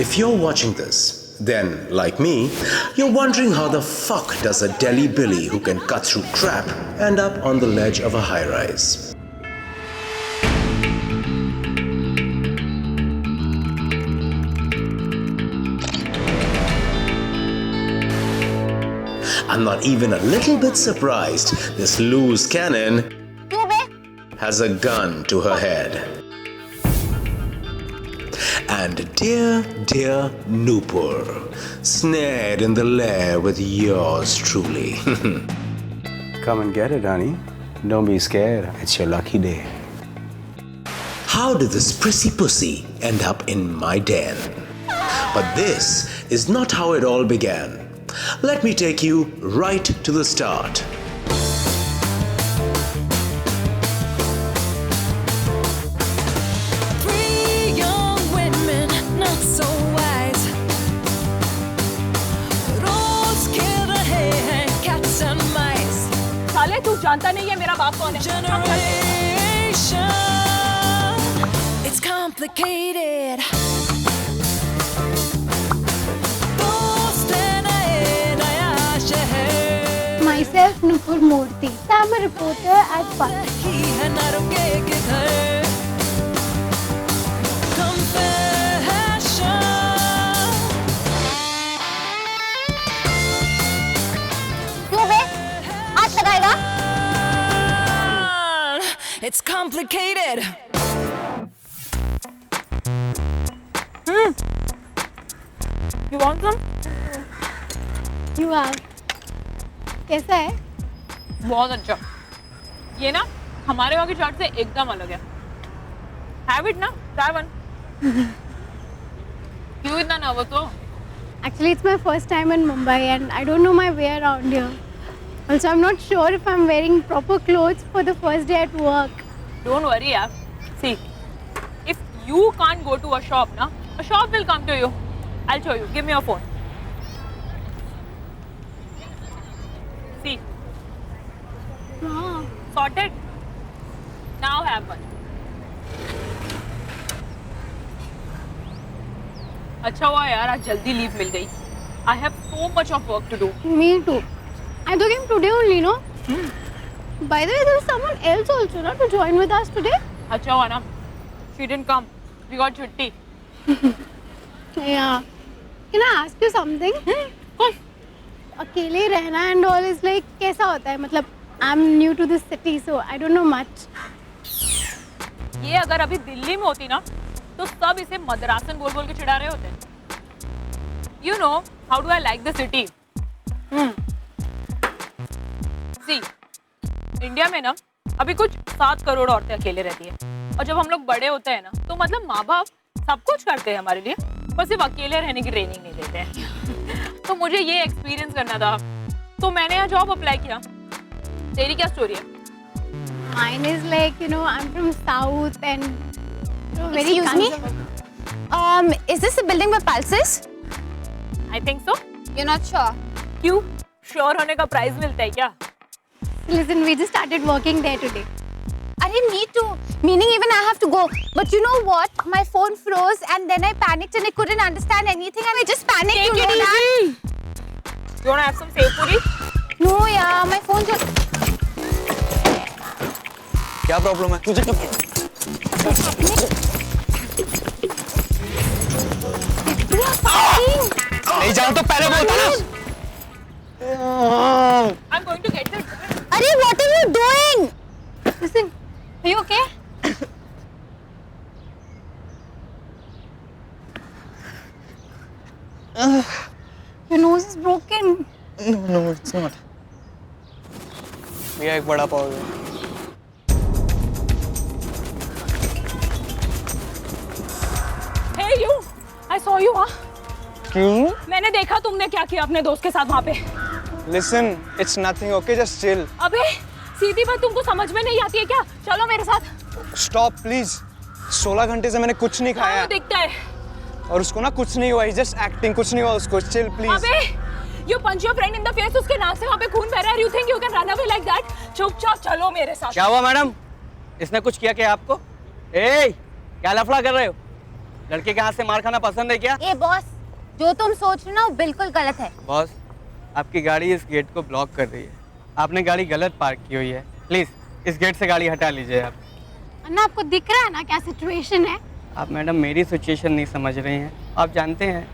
If you're watching this, then, like me, you're wondering how the fuck does a Delhi Billy who can cut through crap end up on the ledge of a high-rise? I'm not even a little bit surprised this loose cannon has a gun to her head. And dear Nupur, snared in the lair with yours truly. Come and get it, honey. Don't be scared. It's your lucky day. How did this prissy pussy end up in my den? But this is not how it all began. Let me take you right to the start. तू जानता नहीं है मेरा बाप कौन है? It's complicated. Myself, Nupur Murthy. I'm a reporter at Punch. क्यों बे? हाथ लगाएगा? It's complicated. You want some? You have. कैसा है? बहुत अच्छा। ये ना हमारे वहाँ की चाट से एकदम अलग है। Have it ना? Try one. क्यों इतना नर्वस हो? Actually, it's my first time in Mumbai and I don't know my way around here. Also, I'm not sure if I'm wearing proper clothes for the first day at work. Don't worry, yaar. See, if you can't go to a shop, na, a shop will come to you. I'll show you. Give me your phone. See. Wow. Sorted. Now have one. अच्छा हुआ यार आज जल्दी leave मिल गई. I have so much of work to do. Me too. I took him today only, no? By the way, there was someone else also, no, to join with us today. अच्छा हुआ ना. She didn't come. We got छुट्टी. Yeah. Can I ask you something? Course. अकेले रहना and all is like कैसा होता है? मतलब I'm new to this city, so I don't know much. ये अगर अभी दिल्ली में होती ना तो सब इसे मद्रासन बोल बोल के चिढ़ा रहे होते. You know how do I like the city? See, India में ना अभी कुछ 7 करोड़ औरतें अकेले रहती है और जब हम लोग बड़े होते हैं ना तो मतलब माँ बाप सब कुछ करते हैं हमारे लिए पर सिर्फ अकेले रहने की ट्रेनिंग नहीं देते हैं. तो मुझे ये एक्सपीरियंस करना था तो मैंने यहाँ जॉब अप्लाई किया. तेरी क्या स्टोरी है? Mine is like, you know, I'm from South and very Excuse me? Is this the building with pulses? I think so. You're not sure? क्यों? श्योर होने का प्राइज मिलता है क्या? Listen, we just started working there today. I didn't need to. Meaning even I have to go. But you know what? My phone froze and then I panicked and I couldn't understand anything and I just panicked. Take you know it that? easy. You wanna have some sev puri? No, yeah, my phone just. क्या problem है? तुझे क्या नहीं जाना तो पहले बोलता ना. I'm going to get the. Arey, what are you doing? Listen, Are you okay? your nose is broken. No, it's not. भैया एक बड़ा पाव दो. Hey you! I saw you, हाँ? क्यों? मैंने देखा तुमने क्या किया अपने दोस्त के साथ वहाँ पे. Listen, it's nothing. Okay, just chill. अबे सीधी बात तुमको समझ में नहीं आती है क्या? चलो मेरे साथ. Stop, please. 16 घंटे से मैंने कुछ नहीं खाया हाँ, दिखता है. और उसको ना कुछ नहीं हुआ. He's just acting. कुछ नहीं हुआ उसको. Chill, please. अबे you punch your friend in the face. उसके नाक से वहाँ पे खून बह रहा है. You think you can run away like that? चुपचाप चलो मेरे साथ. क्या हुआ मैडम? इसने कुछ किया क्या आपको? ए, क्या लफड़ा कर रहे हो? लड़के के हाथ से मार खाना पसंद है क्या? ए बॉस, जो तुम सोच रहे हो ना वो बिल्कुल गलत है। बॉस, आपकी गाड़ी इस गेट को ब्लॉक कर रही है। आपने गाड़ी गलत पार्क की हुई है। प्लीज इस गेट से गाड़ी हटा लीजिए आप। अन्ना आपको दिख रहा है ना क्या सिचुएशन है? आप मैडम मेरी सिचुएशन नहीं समझ रही हैं। आप जानते हैं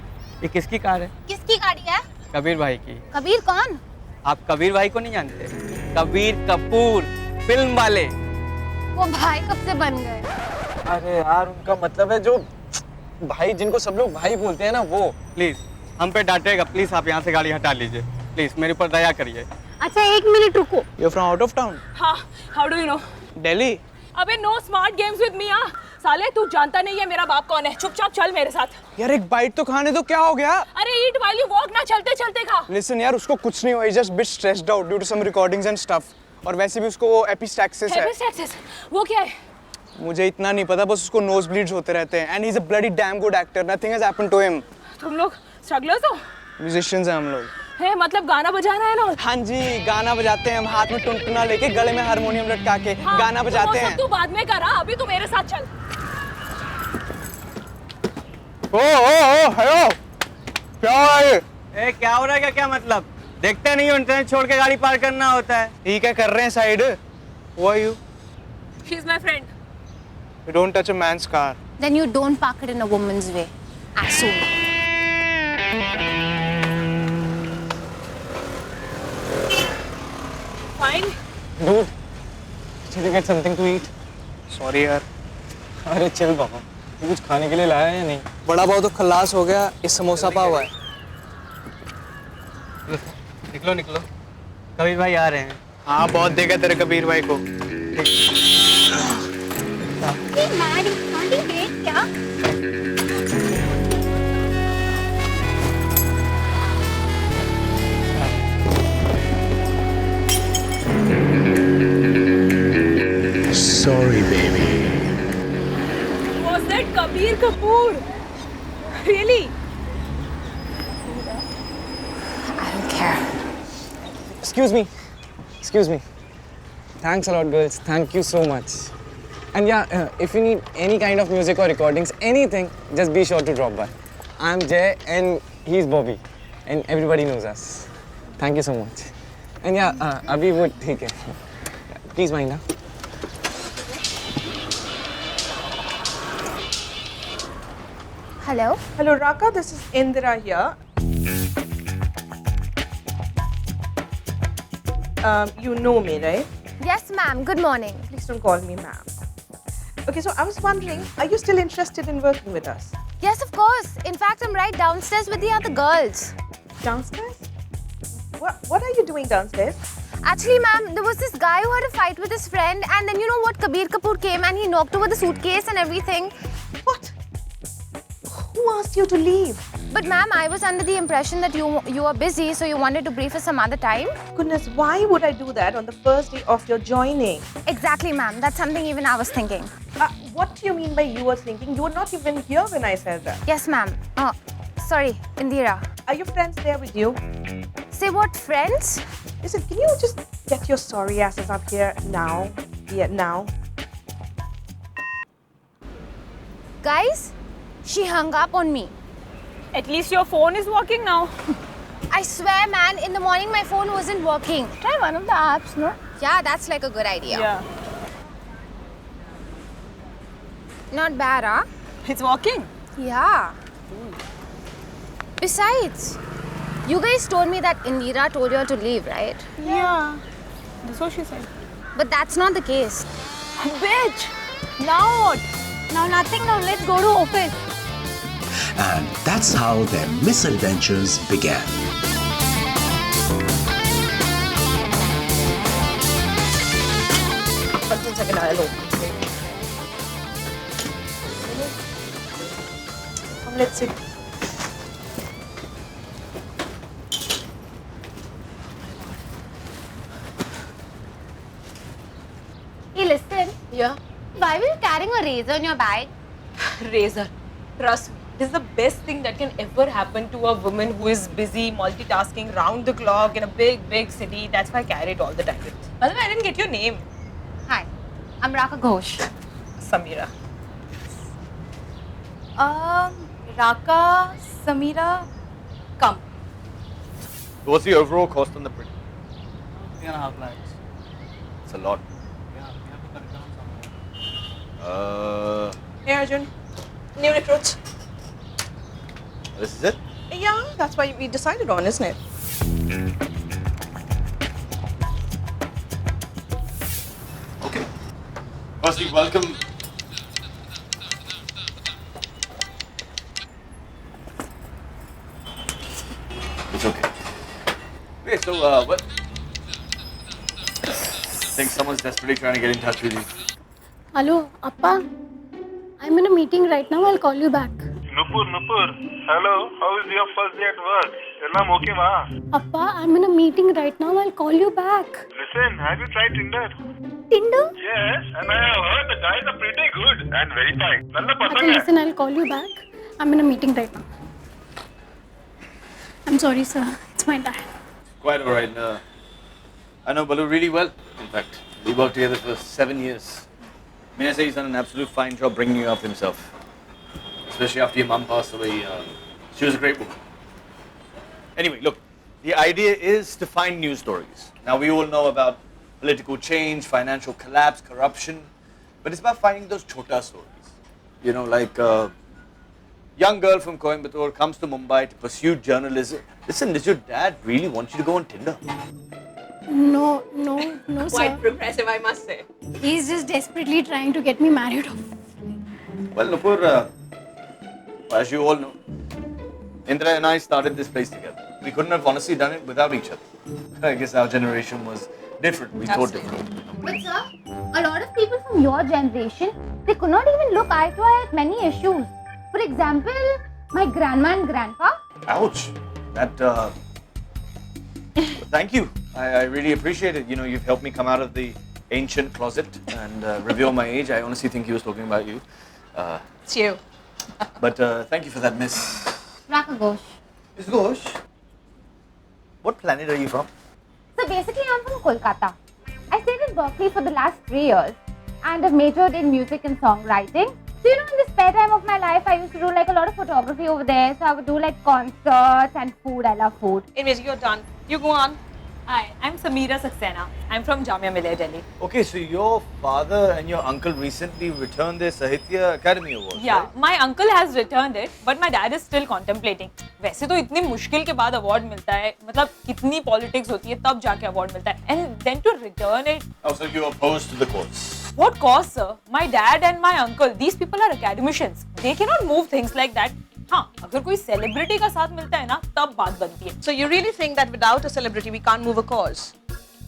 ये किसकी कार है? किसकी गाड़ी है? कबीर भाई की। कबीर कौन? आप कबीर भाई को नहीं जानते? कबीर कपूर, फिल्म वाले। वो भाई कब से बन गए? अरे यार उनका मतलब है जो भाई, जिनको सब लोग भाई बोलते हैं ना, वो। प्लीज हम पे डांटेगा। प्लीज आप यहाँ से गाड़ी हटा लीजिए। प्लीज मेरे ऊपर दया करिए। अच्छा 1 मिनट रुको। You're from out of town? हाँ, how do you know? Delhi? अबे no smart games with me, हाँ। साले तू जानता नहीं है मेरा बाप कौन है। चुपचाप चल मेरे साथ। यार एक बाइट तो खाने दो, क्या हो गया? अरे eat while you walk ना, चलते चलते खा। Listen यार, उसको कुछ नहीं हुआ, he's just bit stressed out due to some recordings and stuff. और वैसे भी उसको वो epistaxis है। Epistaxis, वो क्या है? मुझे इतना नहीं पता, बस उसको nose bleeds होते रहते हैं। And he's a bloody damn good actor. Nothing has happened to him. तुम लोग स्ट्रगलर्स हो? Musicians हैं हम लोग। है मतलब गाना बजाना है ना? हाँ जी, गाना बजाते हैं हम, हाथ में टुनटुना लेके, गले में हारमोनियम लटका के गाना बजाते हैं। तू बाद में करा, अभी तू मेरे साथ चल। ओ हेलो, क्या हो रहा है? ए क्या हो रहा है? क्या मतलब? देखते नहीं हो इंटरनेट छोड़ के गाड़ी पार करना होता है। ठीक है, कर रहे हैं side. Who are you? She's my friend. You don't touch a man's car. Then you don't park it in a woman's way. Asshole. Fine. Dude, did you get something to eat? Sorry यार। अरे chill बाबा, तू कुछ खाने के लिए लाया है या नहीं? बड़ा पाव तो खल्लास हो गया, इस समोसा पाव है। निकलो निकलो, कबीर भाई आ रहे हैं। हाँ बहुत देखा तेरे कबीर भाई को। Hey man, can't you wait क्या? Sorry, baby. Was that Kabir Kapoor? Really? I don't care. Excuse me. Excuse me. Thanks a lot, girls. Thank you so much. And yeah, if you need any kind of music or recordings, anything, just be sure to drop by. I'm Jay and he's Bobby. And everybody knows us. Thank you so much. And yeah, अभी वो ठीक है. Please mind ना. Hello? Hello, Raka. This is Indira here. You know me, right? Yes, ma'am. Good morning. Please don't call me ma'am. Okay, so I was wondering, are you still interested in working with us? Yes, of course. In fact, I'm right downstairs with the other girls. Downstairs? What are you doing downstairs? Actually, ma'am, there was this guy who had a fight with his friend, and then you know what? Kabir Kapoor came and he knocked over the suitcase and everything. What? Who asked you to leave? But ma'am, I was under the impression that you are busy, so you wanted to brief us some other time. Goodness, why would I do that on the first day of your joining? Exactly, ma'am. That's something even I was thinking. What do you mean by you were thinking? You were not even here when I said that. Yes, ma'am. Oh, sorry, Indira. Are your friends there with you? Say what, friends? Listen, can you just get your sorry asses up here now? Yeah, now. Guys, she hung up on me. At least your phone is working now. I swear, man, in the morning my phone wasn't working. Try one of the apps, no? Yeah, that's like a good idea. Yeah. Not bad, huh? It's working. Yeah. Besides, you guys told me that Indira told you all to leave, right? Yeah. That's what she said. But that's not the case. Bitch! Now what? Now nothing, now let's go to office. And that's how their misadventures began. One second, I'll open. Let's see. Hey, listen. Yeah. Why were you carrying a razor in your bag? Razor. Trust me. This is the best thing that can ever happen to a woman who is busy multitasking round the clock in a big, big city. That's why I carry it all the time. By the way, I didn't get your name. Hi, I'm Raka Ghosh. Samira. Raka, Samira, come. What's the overall cost on the print? 3.5 lakhs. It's a lot. Yeah, we have to cut it down somewhere. Hey Arjun, new recruits. This is it? Yeah, that's what we decided on, isn't it? Okay. Firstly, welcome. It's okay. Okay, so, what? I think someone's desperately trying to get in touch with you. Hello, Appa. I'm in a meeting right now. I'll call you back. Nupur, hello, how is your first day at work? Ellam okay va? Appa, I'm in a meeting right now. I'll call you back. Listen, have you tried Tinder? Tinder? Yes, and I have heard the guys are pretty good and very fine. Nalla Okay, pasang hai. listen, I'll call you back. I'm in a meeting right now. I'm sorry, sir. It's my dad. Quite alright. I know Balu really well. In fact, we worked together for 7 years. May I say he's done an absolute fine job bringing you up himself. Especially after your mum passed away. She was a great woman. Anyway, look, the idea is to find news stories. Now, we all know about political change, financial collapse, corruption, but it's about finding those chota stories. You know, like a young girl from Coimbatore comes to Mumbai to pursue journalism. Listen, does your dad really want you to go on Tinder? No, sir. Quite progressive, I must say. He's just desperately trying to get me married off. Well, Nupur, as you all know, Indra and I started this place together. We couldn't have honestly done it without each other. I guess our generation was different. We thought different. But sir, a lot of people from your generation, they could not even look eye to eye at many issues. For example, my grandma and grandpa. Ouch. That, thank you. I really appreciate it. You know, you've helped me come out of the ancient closet and reveal my age. I honestly think he was talking about you. It's you. But thank you for that, Miss. Raka Ghosh. Miss Ghosh, what planet are you from? So basically, I'm from Kolkata. I stayed in Berkeley for the last 3 years and I've majored in music and songwriting. So, you know, in the spare time of my life, I used to do like a lot of photography over there. So I would do like concerts and food. I love food. Anyways, you're done. You go on. Hi, I'm Samira Saxena. I'm from Jamia Millia, Delhi. Okay, so your father and your uncle recently returned their Sahitya Academy Awards, Yeah, right? my uncle has returned it, but my dad is still contemplating. वैसे तो इतनी मुश्किल के बाद award मिलता है, मतलब कितनी पॉलिटिक्स होती है तब जाके अवार्ड मिलता है, and then to return it. Oh, so you're opposed to the course? What cause, sir? My dad and my uncle, these people are academicians. They cannot move things like that. हाँ, अगर कोई celebrity का साथ मिलता है ना, तब बात बनती है. So you really think that without a celebrity, we can't move a cause?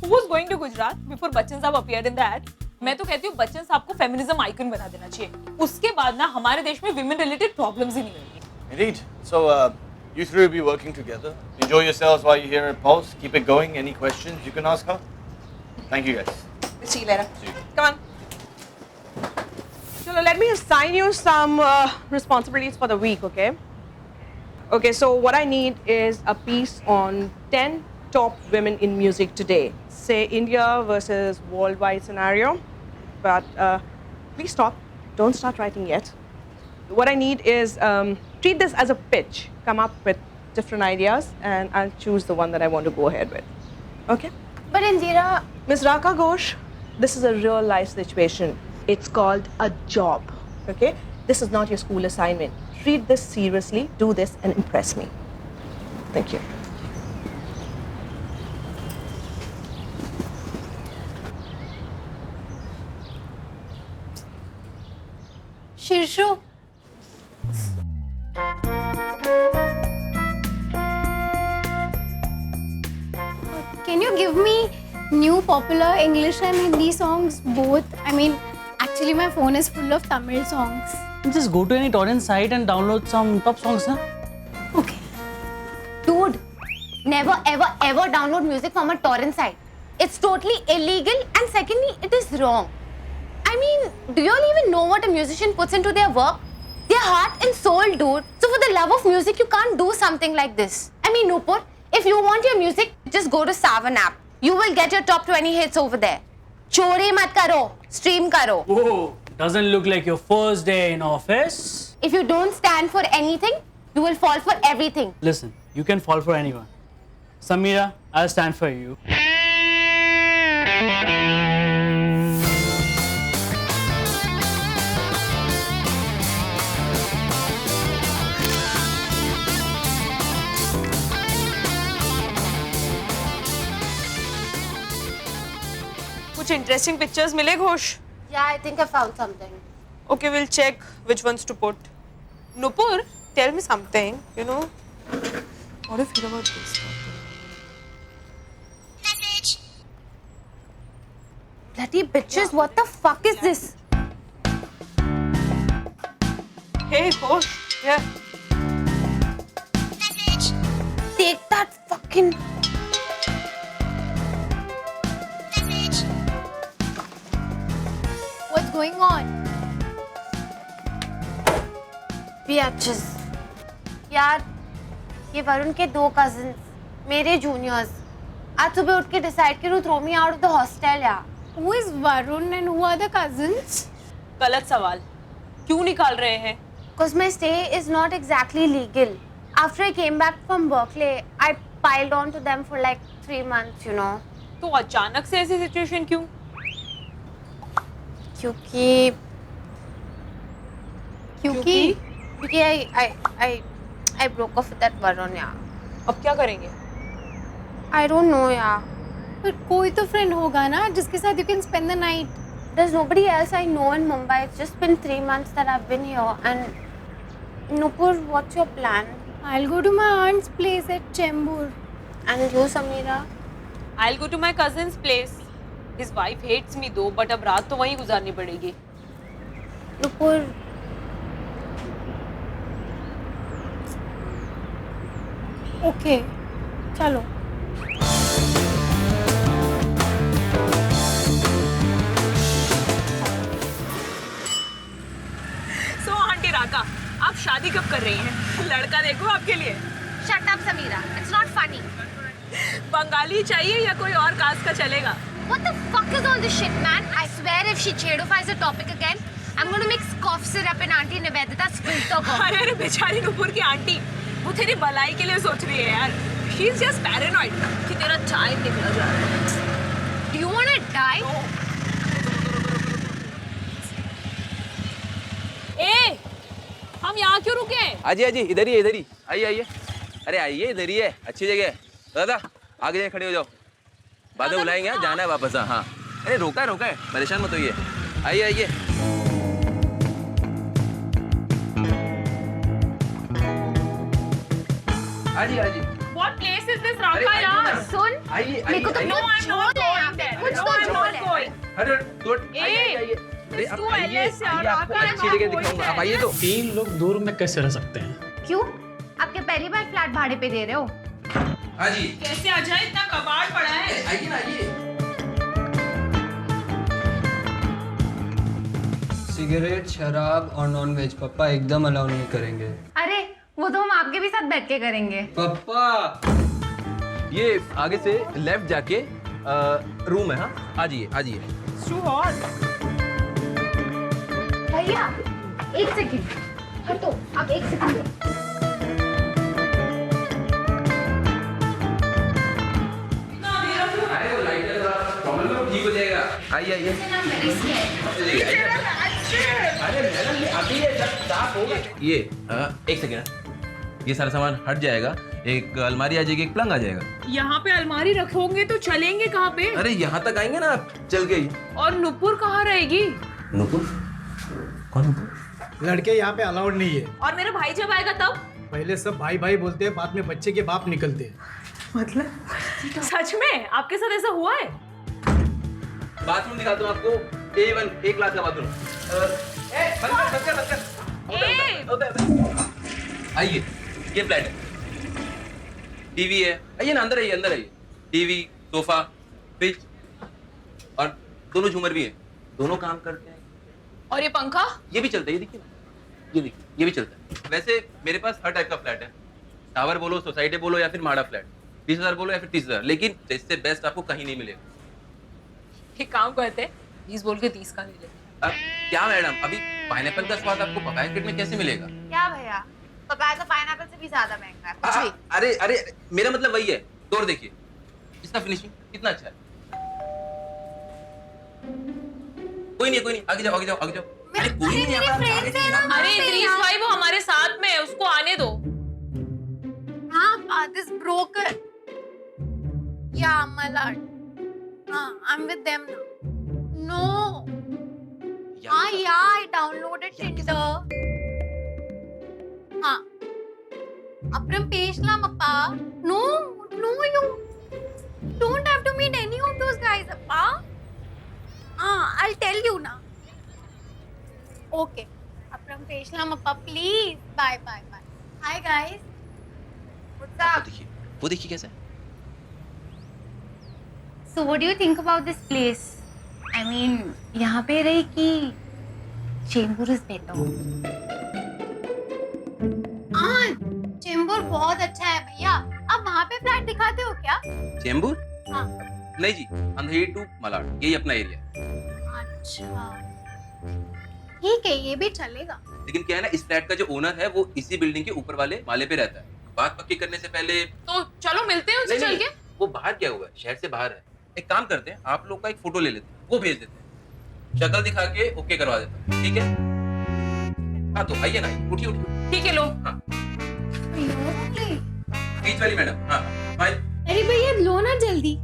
Who was going to Gujarat before Bachchan साहब appeared in the ad? मैं तो कहती हूँ बच्चन साहब को फेमिनिज्म आइकन बना देना चाहिए. उसके बाद ना हमारे देश में women related problems ही नहीं होंगी. Indeed. So you three will be working together. Enjoy yourselves while you're here at Pulse. Keep it going. Any questions you can ask her. Thank you, guys. We'll see you later. See you. Come on. Chalo, let me assign you some responsibilities for the week, okay? Okay, so what I need is a piece on 10 top women in music today. Say India versus worldwide scenario. But please stop. Don't start writing yet. What I need is treat this as a pitch. Come up with different ideas and I'll choose the one that I want to go ahead with. Okay? But Indira, Ms. Raka Ghosh, this is a real life situation. It's called a job, okay? This is not your school assignment. Treat this seriously, do this and impress me. Thank you. Shirshu. Can you give me new popular English and Hindi songs both? I mean, actually my phone is full of Tamil songs. Just go to any torrent site and download some top songs, na? Okay. dude, never ever ever download music from a torrent site. It's totally illegal and secondly, it is wrong. I mean, do you all even know what a musician puts into their work? Their heart and soul, dude. So for the love of music, you can't do something like this. I mean, Nupur, if you want your music, just go to Savan app. You will get your top 20 hits over there. Chore mat karo, stream karo. Oh, Doesn't look like your first day in office. If you don't stand for anything, you will fall for everything. Listen, you can fall for anyone. Samira, I'll stand for you. कुछ interesting pictures मिले Ghosh? Yeah, I think I found something. Okay, we'll check which ones to put. Nupur, tell me something. You know, what do you feel about this? Bloody bitches, what the fuck is this? Hey, Ghosh, yeah. Take that fucking... What's going on? Bitches. यार, ये वरुण के 2 cousins, मेरे juniors. आज सुबह उठ के decide करूँ throw me out of the hostel यार. Who is Varun and who are the cousins? गलत सवाल क्यों निकाल रहे हैं? Because my stay is not exactly legal. After I came back from Berkeley, I piled on to them for like 3 months, you know. तो अचानक से ऐसी सिचुएशन क्यों? क्योंकि I broke off with that Varun यार. अब क्या करेंगे? I don't know यार. पर कोई तो friend होगा ना जिसके साथ you can spend the night. There's nobody else I know in Mumbai. It's just been 3 months that I've been here. And Nupur, what's your plan? I'll go to my aunt's place at Chembur. And you, Samira? I'll go to my cousin's place. His wife hates me though, but अब रात तो वहीं गुजारनी पड़ेगी. Nupur. Okay, चलो. So aunty राका, आप शादी कब कर रही हैं? लड़का देखो आपके लिए. Shut up, Samira. It's not funny. Bengali चाहिए या कोई और कास्ट का चलेगा? What the fuck is all this shit, man? I swear if she chedofies the topic again, I'm going to mix cough syrup in Auntie Nivedita's filter cough. अरे बेचारी नुपुर की aunty, वो तेरी भलाई के लिए सोच रही है यार. She's just paranoid कि तेरा टाइम निकला जा रहा है. Do you want to die? ए, हम यहाँ क्यों रुके? आजी आजी इधर ही आइए आइए. अरे आइए इधर ही है, अच्छी जगह है. दादा आगे जाके खड़े हो जाओ. बाद में बुलाएंगे, जाना है वापस. हाँ अरे रोका है, परेशान मत होइए. आइए आइए. आजी What place is this राका यार? सुन, मेरे को तो No, I'm not going there. कुछ No, तो I'm झोल not है. going. अरे ए, अरे तू LS यार, आपको राका अच्छी जगह दिखाऊंगा. आप आइए तो. 3 लोग दूर में कैसे रह सकते हैं? क्यों? आपके पहली बार फ्लैट भाड़े पे दे रहे हो? आजी कैसे आ जाए? इतना कबाड़ पड़ा है. आइए ना आइए. सिगरेट, शराब और नॉनवेज पापा एकदम अलाउ नहीं करेंगे. अरे वो तो हम आपके भी साथ बैठ के करेंगे. पापा ये आगे से लेफ्ट जाके रूम है. हाँ आजिए. It's too hot. भैया 1 सेकंड हटो. आप 1 सेकंड. ठीक हो जाएगा. आइए अरे मैडम ये अभी साफ होगा. ये 1 सेकेंड. ये सारा सामान हट जाएगा. एक अलमारी आ जाएगी, एक पलंग आ जाएगा. यहाँ पे अलमारी रखोगे तो चलेंगे कहाँ पे? अरे यहाँ तक आएंगे ना आप, चल के. और नुपुर कहाँ रहेगी? नुपुर? कौन नुपुर? लड़के यहाँ पे अलाउड नहीं है. और मेरा भाई जब आएगा तब? पहले सब भाई भाई बोलते हैं, बाद में बच्चे के बाप निकलते हैं. मतलब सच में आपके साथ ऐसा हुआ है? बाथरूम दिखाता हूँ आपको. A1 1 क्लास का बाथरूम. आइए ये फ्लैट है. टीवी है. आइए ना, अंदर आइए. टीवी, सोफा, फ्रिज और दोनों झूमर भी है. दोनों काम करते हैं. और ये पंखा? ये भी चलता है. ये देखिए, ये भी चलता है. वैसे मेरे पास हर टाइप का फ्लैट है. टावर बोलो, सोसाइटी बोलो या फिर माड़ा फ्लैट. 20,000 बोलो या फिर 30,000. लेकिन इससे बेस्ट आपको कहीं नहीं मिलेगा. एक काम करते हैं, 20 बोल के 30 का ले लेते. क्या मैडम, अभी पाइनएप्पल का स्वाद आपको पपाया किट में कैसे मिलेगा? क्या भैया, पपाया तो पाइनएप्पल से भी ज्यादा महंगा है कुछ भी। अरे अरे मेरा मतलब वही है, तोड़ देखिए इसका फिनिशिंग कितना अच्छा है। कोई नहीं, आगे जाओ। अरे कोई नहीं आता। अरे इद्रीस भाई वो हमारे साथ में है, उसको आने दो। हाँ, path is broken. Yeah, my lord. I'm with them now. No. Yeah, I downloaded Tinder. Apram Peshlam, Appa. No, you don't have to meet any of those guys, Appa. I'll tell you now. Okay. Apram Peshlam, Appa, please. Bye. Hi, guys. What's up? वो देखिए कैसा है। So what do you think about this place? I mean, यहाँ पे रहे कि Chembur is better? Chembur बहुत अच्छा है भैया। आप वहाँ पे फ्लैट दिखाते हो क्या? चेंबूर? हाँ। नहीं जी, अंधेरी टू मलाड, यही अपना एरिया। अच्छा, ठीक है, ये भी चलेगा। लेकिन क्या है ना, इस फ्लैट का जो ओनर है वो इसी बिल्डिंग के ऊपर वाले माले पे रहता है। बात पक्की करने से पहले तो चलो मिलते हैं उससे चल के। वो बाहर क्या हुआ है, शहर से बाहर है। एक काम करते हैं, आप लोग का एक फोटो ले लेते हैं, वो भेज देते हैं, शक्ल दिखा के ओके करवा देता हूँ, ठीक है? हाँ तो आइए ना, उठिए। ठीक है लो। हाँ बीच वाली मैडम। हाँ बाय। अरे भैया लो ना जल्दी।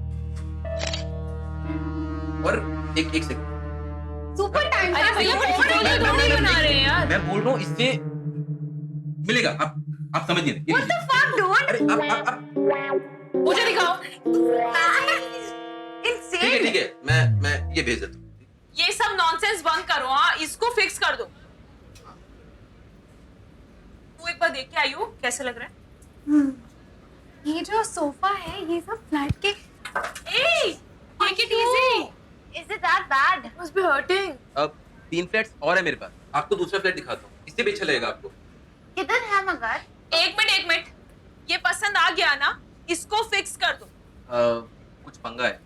और एक सेकंड। Super time. अरे भैया थोड़ी बना रहे हैं यार। मैं बोल रहा हूँ इससे मिलेगा। आप समझ नहीं रहे। What the fuck, dude? अरे आप मुझे दिखाओ। Insane. ठीक है, मैं ये भेज देता हूँ। ये सब नॉनसेंस बंद करो। हाँ, इसको फिक्स कर दो। तू एक बार देख के आई हो, कैसे लग रहा है? ये जो सोफा है, ये सब फ्लैट के। Take it easy. Is it that bad? Must be hurting. अब 3 फ्लैट्स और है मेरे पास, आपको दूसरा फ्लैट दिखाता हूँ, इससे भी अच्छा लगेगा आपको। किधर है मगर? एक मिनट, ये पसंद आ गया ना, इसको फिक्स कर दो। कुछ पंगा है,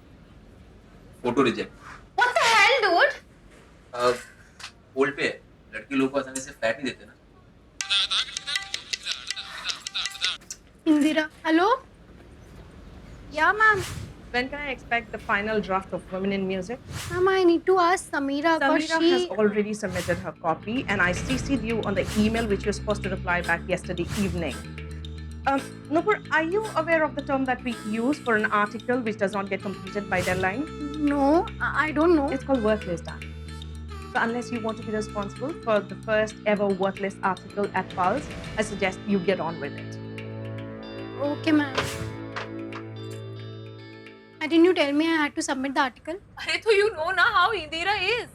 photo reject. What the hell, dude? Old पे है, लड़की लोग को आसानी से फ्लैट नहीं देते ना। Indira, hello? Yeah, ma'am. When can I expect the final draft of Women in Music? Ma'am, I need to ask Samira because Samira has already submitted her copy, and I CC'd you on the email which you're supposed to reply back yesterday evening. Nupur, are you aware of the term that we use for an article which does not get completed by deadline? No, I don't know. It's called worthless done. So unless you want to be responsible for the first ever worthless article at Pulse, I suggest you get on with it. Okay, ma'am. Didn't you tell me I had to submit the article? अरे तो you know ना how Indira is.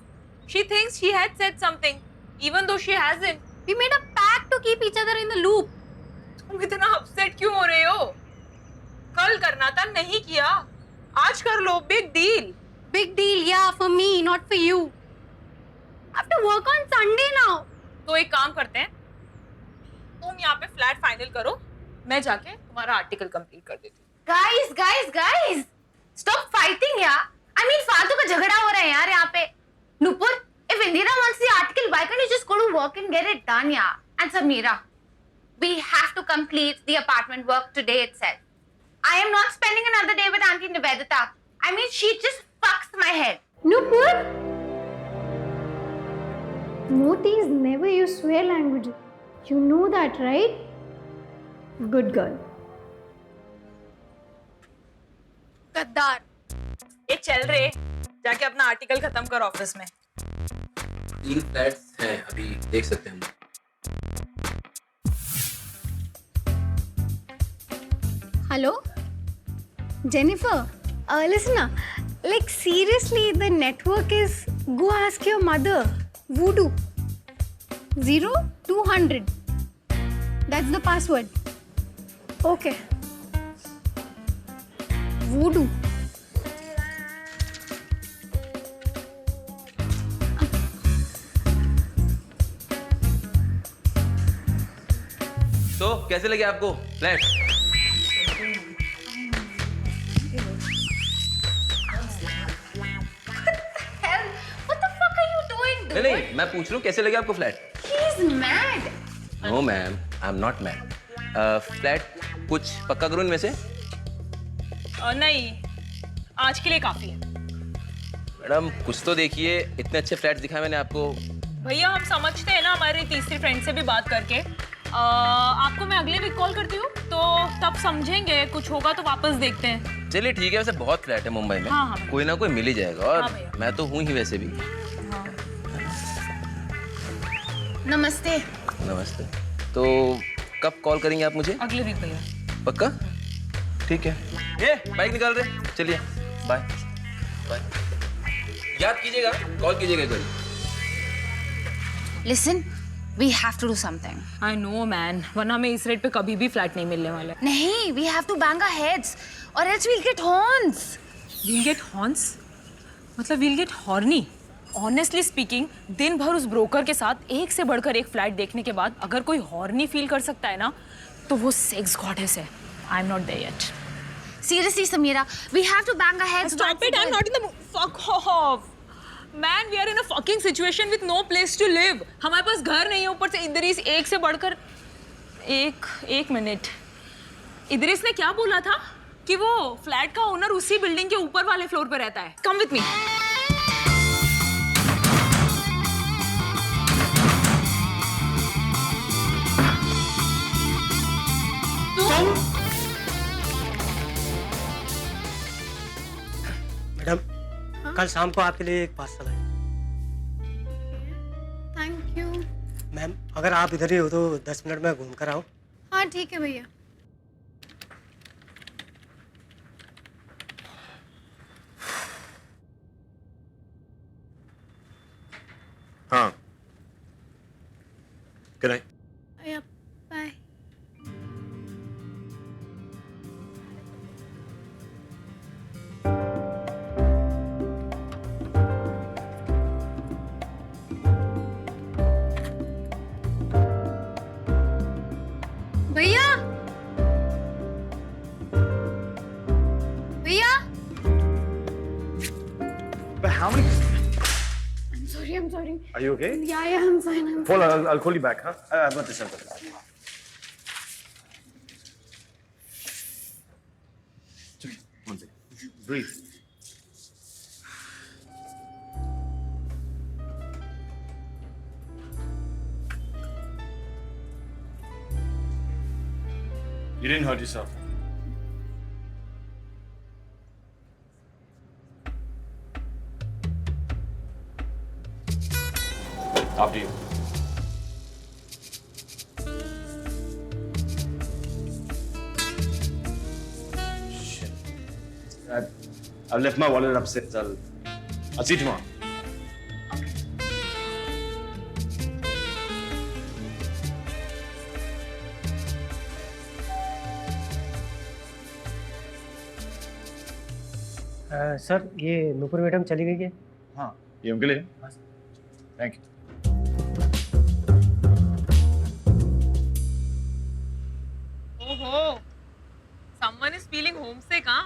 She thinks she had said something, even though she hasn't. We made a pact to keep each other in the loop. तुम इतना upset क्यों हो रहे हो? कल करना था, नहीं किया। आज कर लो, big deal. Big deal, yeah, for me, not for you. I have to work on Sunday now. तो एक काम करते हैं, तुम यहाँ पे फ्लैट फाइनल करो, मैं जाके तुम्हारा आर्टिकल कंप्लीट कर देती हूँ। Guys, stop fighting, yeah. I mean, फालतू का झगड़ा हो रहा है यार यहाँ पे. Nupur, if Indira wants the article, why can't you just go to work and get it done, yeah? And Samira, we have to complete the apartment work today itself. I am not spending another day with Auntie Nivedita. I mean, she just fucks my head. Nupur! Motis never use swear language. You know that, right? Good girl. गद्दार। ये चल रहे, जाके अपना article खत्म कर office में। 3 flats हैं, अभी देख सकते हैं। Hello? Jennifer, listen, like seriously, the network is, go ask your mother, Voodoo. 0200. That's the password. Okay. Voodoo. तो कैसे लगे आपको flat? What the fuck are you doing, नहीं नहीं, मैं पूछ रहा हूँ कैसे लगे आपको flat? He is mad. No ma'am, I am not mad. Flat कुछ पक्का करूँ इनमें से? नहीं, आज के लिए काफी है। मैडम कुछ तो देखिए, इतने अच्छे फ्लैट दिखाए मैंने आपको। भैया हम समझते हैं ना, हमारी तीसरी फ्रेंड से भी बात करके आपको मैं अगले वीक कॉल करती हूँ, तो तब समझेंगे, कुछ होगा तो वापस देखते हैं। चलिए ठीक है, वैसे बहुत फ्लैट है मुंबई में। हाँ, हाँ, कोई ना कोई मिल ही जाएगा, और हाँ, मैं तो हूँ ही वैसे भी। नमस्ते। नमस्ते। तो कब कॉल करेंगे आप मुझे? अगले वीक भैया। पक्का? ठीक है। ये बाइक निकाल रहे, चलिए बाय बाय। याद कीजिएगा, कॉल कीजिएगा कल। Listen, we have to do something. I know man, वरना हमें इस रेट पे कभी भी फ्लैट नहीं मिलने वाला। नहीं, we have to bang our heads, or else we'll get horns. We'll get horns? मतलब we'll get horny? Honestly speaking, दिन भर उस ब्रोकर के साथ एक से बढ़कर एक फ्लैट देखने के बाद अगर कोई हॉर्नी फील कर सकता है ना, तो वो सेक्स गॉडेस है। I'm not there yet. Seriously, Samira, we have to bang our heads. Stop it! I'm not in the mood. Fuck off. Man, we are in a fucking situation with no place to live. हमारे पास घर नहीं है, ऊपर से इदरीस एक से बढ़कर एक मिनट। इदरीस ने क्या बोला था कि वो फ्लैट का ओनर उसी बिल्डिंग के ऊपर वाले फ्लोर पे रहता है। Come with me. मैडम, कल शाम को आपके लिए एक पार्सल है। Thank you. मैम, अगर आप इधर ही हो तो 10 मिनट में घूम कर आओ। हाँ ठीक है भैया। हाँ। Good night. बाय। भैया भैया But how many? I'm sorry. Are you okay? Yeah, I'm fine. Hold on, I'll call you back, huh? I've got this. It's okay. One second. Breathe. You didn't hurt yourself. After you. Shit. I've left my wallet upstairs. I'll see you tomorrow. Sir, ये Nupur madam चली गई है। हाँ, ये उनके लिए। Thank you. ओहो, someone is feeling homesick, हाँ?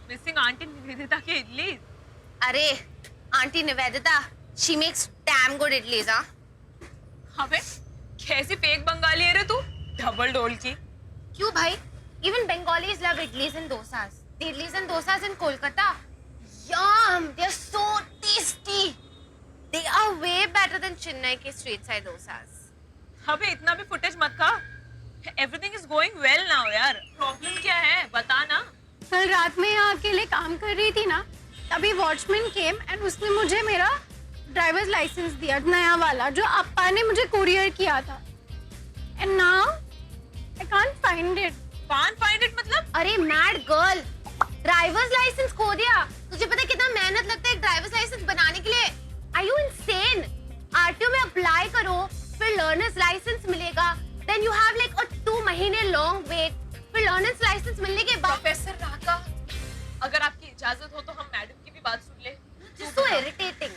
Missing Auntie निवेदिता के इडली। अरे, aunty Nivedita, she makes damn good idlis, हाँ? अबे, कैसी फेक बंगाली है रे तू? डबल डोल की। क्यों भाई? Even Bengalis love idlis and dosas. The idlis and dosas in Kolkata, yum! They're so tasty. They are way better than Chennai के street side dosas. अबे इतना भी फुटेज मत खा। Everything is going well now यार। Problem क्या है? बता ना। कल रात में यहाँ अकेले काम कर रही थी ना, तभी वॉचमैन केम एंड उसने मुझे मेरा ड्राइवर्स लाइसेंस दिया, नया वाला जो अप्पा ने मुझे कुरियर किया था। And now I can't find it. Can't find it मतलब? अरे मैड गर्ल, ड्राइवर्स लाइसेंस खो दिया। तुझे पता है कितना मेहनत लगता है एक ड्राइवर्स लाइसेंस बनाने के लिए? Are you insane? आरटीओ में अप्लाई करो, फिर लर्नर्स लाइसेंस मिलेगा, then you have like a 2 महीने लॉन्ग वेट, फिर लर्नर्स लाइसेंस मिलने के बाद। प्रोफेसर राका, अगर आपकी इजाजत हो तो हम मैडम की भी बात सुन ले। So irritating.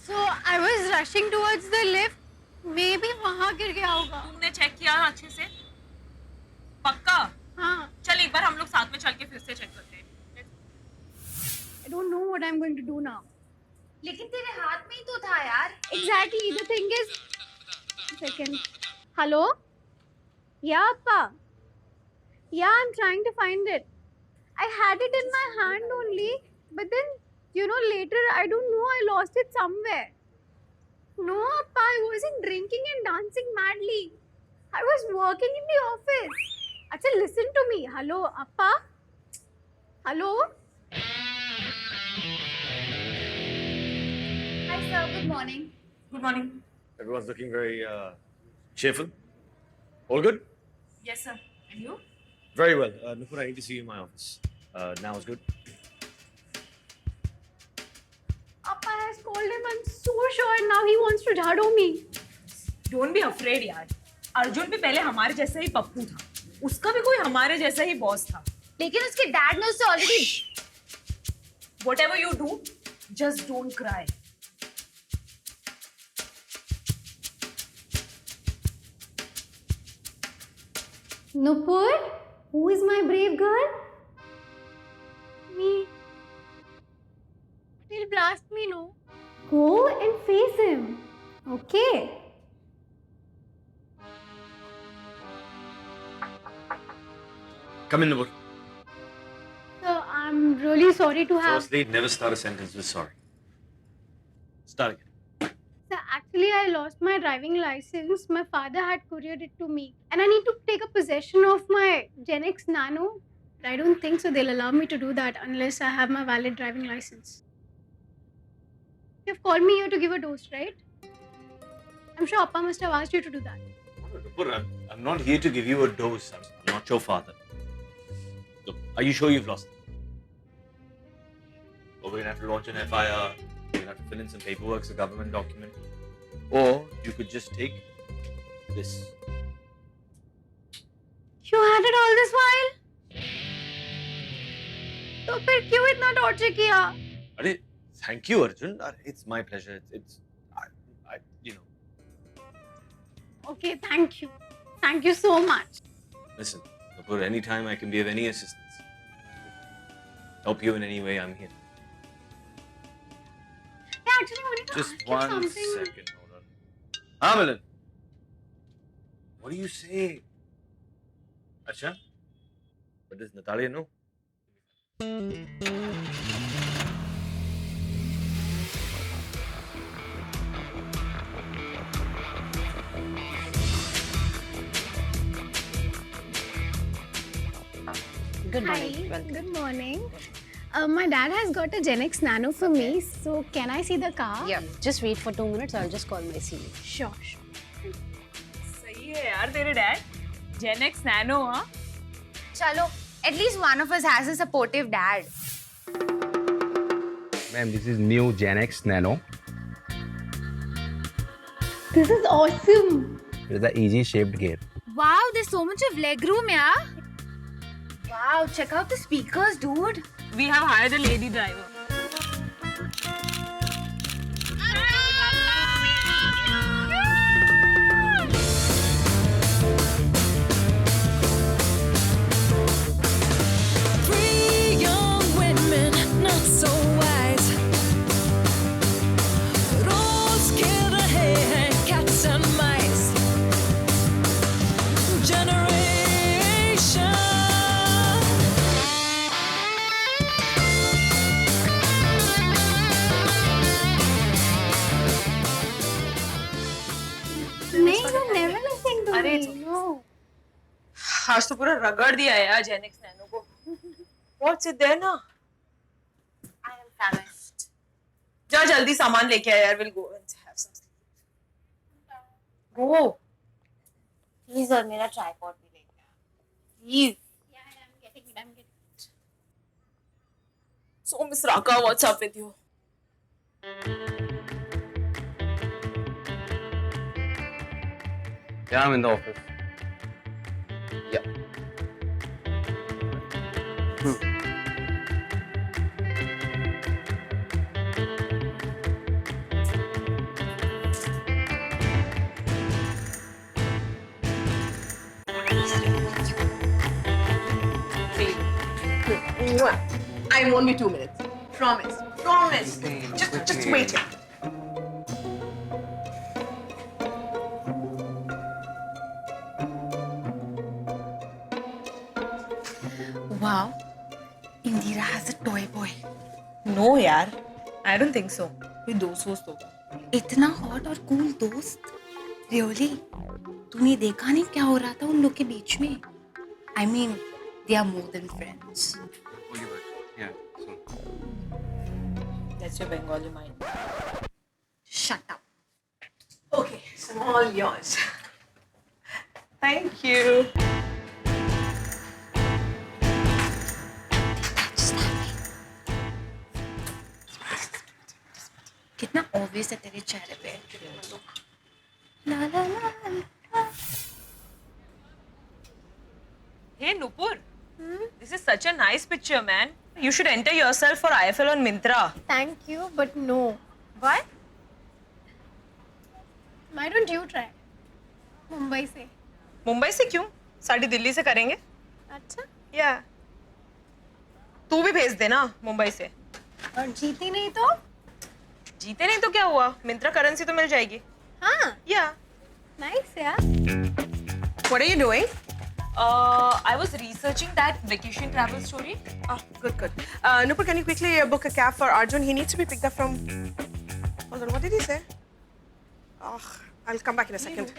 So I was rushing towards the lift. May be वहाँ गिर गया होगा। तुमने चेक किया अच्छे से? पक्का? हाँ। चल एक बार हम लोग साथ में चल के फिर से चेक करते हैं। I don't know what I'm going to do now. लेकिन तेरे हाथ में ही तो था यार. Exactly. The thing is, second. Hello? Yeah, Appa. Yeah, I'm trying to find it. I had it in my hand only, but then, later I don't know, I lost it somewhere. No, Appa, I wasn't drinking and dancing madly. I was working in the office. Acha, listen to me. Hello, Appa? Hello? Hi sir, good morning. Good morning. Everyone's looking very cheerful. All good? Yes, sir. And you? Very well. Nupur, I need to see you in my office. Now is good. Appa has called him. I'm so sure now he wants to jhado me. Don't be afraid, यार. अर्जुन भी पहले हमारे जैसा ही पप्पू था. उसका भी कोई हमारे जैसा ही बॉस था. लेकिन उसके डैड ने उससे already. Whatever you do, just don't cry. Nupur, who is my brave girl? Me. He'll blast me, no? Go and face him. Okay. Come in, Nupur. So I'm really sorry to have. Firstly, never start a sentence with sorry. Start again. Sir, actually, I lost my driving license. My father had couriered it to me. And I need to take a possession of my Gen X Nano. But I don't think so they'll allow me to do that unless I have my valid driving license. You've called me here to give a dose, right? I'm sure Appa must have asked you to do that. Nupur, I'm not here to give you a dose. I'm not your father. Look, are you sure you've lost it? Or we're going to have to launch an FIR. You're going to have to fill in some paperwork, it's a government document. Or you could just take this. You had it all this while? तो फिर क्यों इतना torture किया? Arey, thank you, Arjun. It's my pleasure. Okay, thank you. Thank you so much. Listen, Nupur, anytime I can be of any assistance, help you in any way, I'm here. Yeah, actually, I wanted to Just ask you one something. second, hold on. Amalan, what do you say? Acha? But does Natalia know? Good morning. Hi, good morning. My dad has got a Gen X Nano for me, so can I see the car? Yeah, just wait for 2 minutes. I'll just call my CEO. Sure, sure. सही है यार तेरे dad. Gen X Nano, हाँ? चलो, at least one of us has a supportive dad. Ma'am, this is new Gen X Nano. This is awesome. It is the easy shaped gear. Wow, there's so much of leg room, yeah. Wow, check out the speakers, dude. We have hired a lady driver. Three young women, not so wise. Roads kill the hay, cats and mice. Generation. नहीं, you never listen to अरे me. No. आज तो पूरा रगड़ दिया है यार Gen X Nano को. What's it there ना? I am famished. जा जल्दी सामान लेके आया यार. We'll go and have some sleep. Go. Please, और मेरा tripod भी लेके आ. Please. Yeah, I'm getting it. So Miss Raka, what's up with you? Yeah, I'm in the office. Yeah. I won't be 2 minutes. Promise. promise. Just wait here. Wow, Indira has a toy boy. No यार, I don't think so. कोई दोस्त वोस्त होगा. इतना hot और cool दोस्त. Really? तूने देखा नहीं क्या हो रहा था उन लोग के बीच में? I mean, they are more than friends. Yeah. That's your Bengali mind. Shut up. Okay, it's all yours. Thank you. कितना obvious है तेरे चेहरे पे. La la la la. Hey Nupur, this is such a nice picture, man. You should enter yourself for IFL on Myntra. Thank you, but no. Why? Why don't you try? Mumbai से. मुंबई से क्यों? साड़ी दिल्ली से करेंगे. अच्छा. Yeah. तू भी भेज देना मुंबई से. और जीती नहीं तो? जीते नहीं तो क्या हुआ? मिंत्रा करेंसी तो मिल जाएगी. हाँ. Yeah. Nice, yeah. What are you doing? I was researching that vacation travel story. Oh, good. Nupur, can you quickly book a cab for Arjun? He needs to be picked up from... Hold on, what did he say? Oh, I'll come back in a second.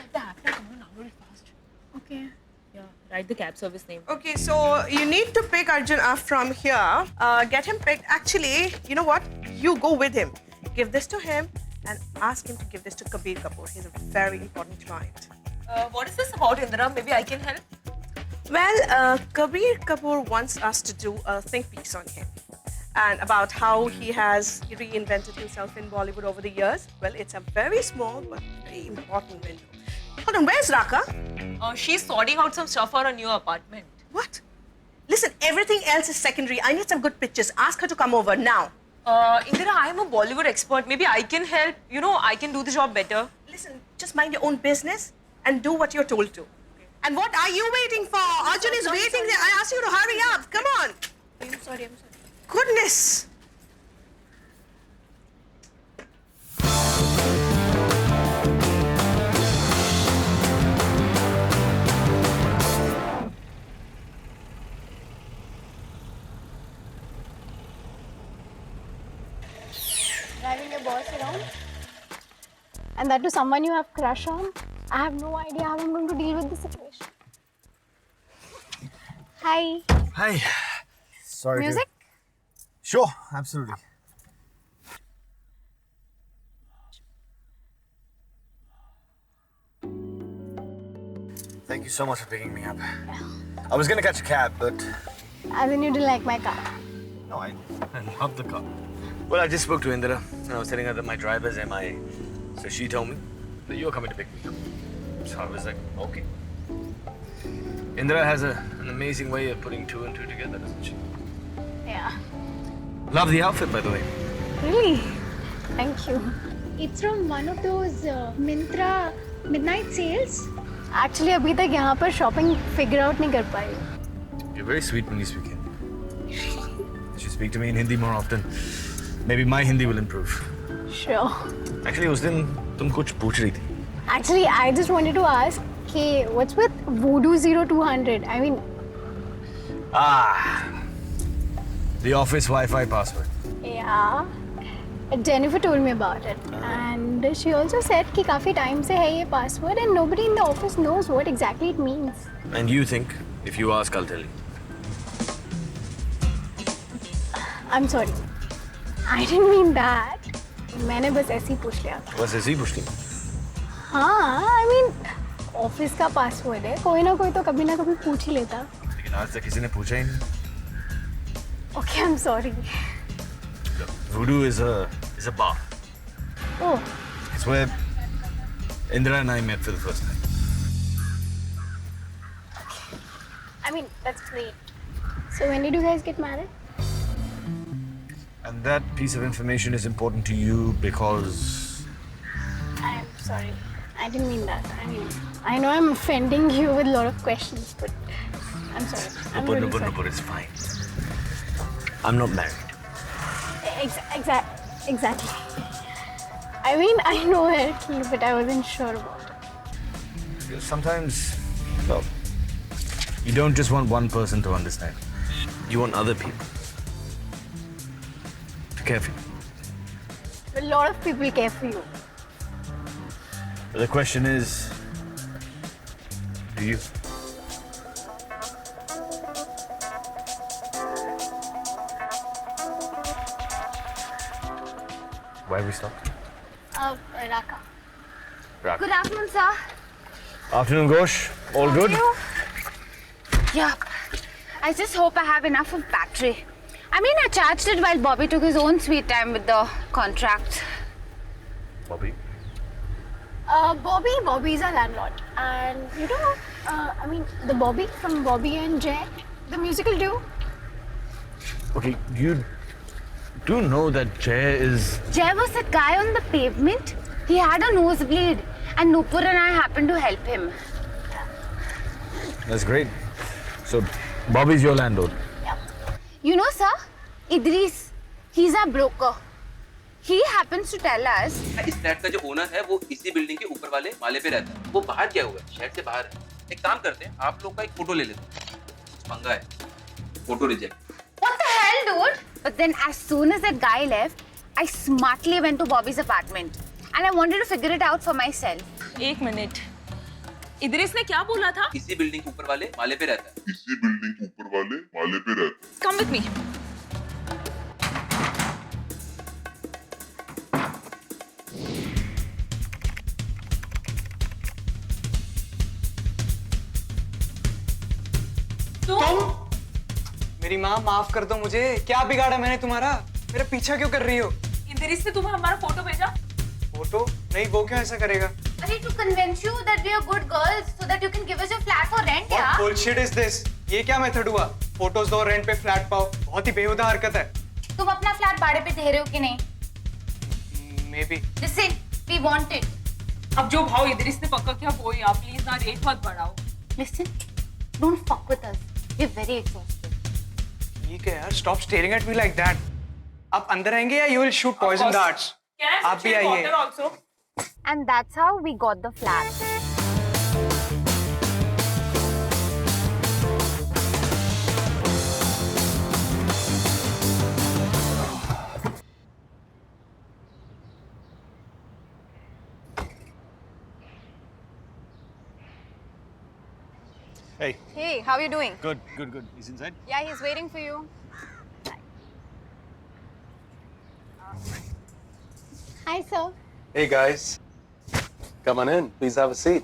Okay. Yeah, write the cab service name. Okay, so you need to pick Arjun up from here. Get him picked. Actually, you know what? You go with him. Give this to him and ask him to give this to Kabir Kapoor. He's a very important client. What is this about, Indira? Maybe I can help. Well, Kabir Kapoor wants us to do a think piece on him and about how he has reinvented himself in Bollywood over the years. Well, it's a very small but very important window. Hold on, where's Raka? She's sorting out some stuff for a new apartment. What? Listen, everything else is secondary. I need some good pictures. Ask her to come over now. Indira, I'm a Bollywood expert. Maybe I can help. You know, I can do the job better. Listen, just mind your own business and do what you're told to. And what are you waiting for? Arjun is waiting there. I asked you to hurry up. Come on. I'm sorry. Goodness. Driving your boss around? And that to someone you have crush on? I have no idea how I'm going to deal with the situation. Hi. Hi. Sorry. Music? Sure, absolutely. Thank you so much for picking me up. I was gonna catch a cab, but... As in you didn't like my car. No, I love the car. Well, I just spoke to Indira, and I was telling her that my driver's MIA. So she told me that you're coming to pick me up. So I was like, okay. Indira has an amazing way of putting two and two together, doesn't she? Yeah. Love the outfit, by the way. Really? Thank you. It's from one of those Myntra midnight sales. Actually, अभी तक यहाँ पर shopping figure out नहीं कर पाई. You're very sweet when you speak Hindi. You should speak to me in Hindi more often. Maybe my Hindi will improve. Sure. Actually, उस दिन तुम कुछ पूछ रही थी. Actually, I just wanted to ask, okay, what's with Voodoo 0200? I mean, The office Wi-Fi password. yeah. Jennifer told me about it, and she also said कि काफी time से है ये password, and nobody in the office knows what exactly it means. And you think, if you ask, I'll tell you. I'm sorry. I didn't mean that. मैंने बस ऐसे ही पूछ लिया. बस ऐसे ही पूछ ली. हाँ, I mean, office का password है. कोई ना कोई तो कभी ना कभी पूछ ही लेता. लेकिन आज तक किसी ने पूछा ही नहीं. Okay, I'm sorry. Look, Voodoo is a bar. Oh. It's where Indira and I met for the first time. I mean, that's great. So when did you guys get married? And that piece of information is important to you because... I'm sorry. I didn't mean that. I mean, I know I'm offending you with a lot of questions, but I'm sorry. I'm really sorry. Nupur, it's fine. I'm not married. Exactly. I mean, I know it, but I wasn't sure about it. Sometimes, well, you don't just want one person to understand. You want other people to care for you. A lot of people care for you. But the question is, do you? Why have we stopped? Raka. Rak. Good afternoon, sir. Afternoon, Ghosh. All good? Yeah. I just hope I have enough of battery. I mean, I charged it while Bobby took his own sweet time with the contract. Bobby? Bobby's our landlord. And you know, I mean, the Bobby from Bobby and Jay, the musical duo. Okay, you do know that Jay is... Jay was that guy on the pavement. He had a nosebleed, and Nupur and I happened to help him. That's great. So, Bobby's your landlord? You know, sir, Idris, he's our broker. He happens to tell us... इस flat का जो owner है वो इसी building के ऊपर वाले माले पे रहता है। वो बाहर गया हुआ है, शहर से बाहर है। एक काम करते हैं, आप लोग का एक फोटो ले लेते हैं। पंगा है, photo reject. What the hell, dude? But then as soon as that guy left, I smartly went to Bobby's apartment. And I wanted to figure it out for myself. एक मिनट, इदरिस ने क्या बोला था? इसी बिल्डिंग के ऊपर वाले माले पे रहता है। इसी बिल्डिंग के ऊपर वाले माले पे रहता है। Come with me. मेरी माँ माफ कर दो मुझे। क्या बिगाड़ा मैंने तुम्हारा? मेरा पीछा क्यों कर रही हो? इदरिस ने तुम्हें हमारा फोटो भेजा? फोटो? नहीं, वो क्यों ऐसा करेगा? अरे to convince you that we are good girls so that you can give us your flat for rent, What yeah? bullshit is this? ये क्या मेथड हुआ? फोटोज दो, रेंट पे फ्लैट पाओ। बहुत ही बेहुदा हरकत है। तुम अपना फ्लैट भाड़े पे दे रहे हो कि नहीं? Maybe. Listen, we want it. अब जो भाव इदरिस ने पक्का किया वो ही आप प्लीज ना रेट मत बढ़ाओ। Listen, don't fuck with us. We're very exhausted. ठीक है यार, stop staring at me like that. आप अंदर आएंगे या you will shoot poison darts? आप भी आइए। And that's how we got the flat. Hey. Hey, how are you doing? Good, good, good. He's inside? Yeah, he's waiting for you. Hi, sir. Hey guys, come on in. Please have a seat.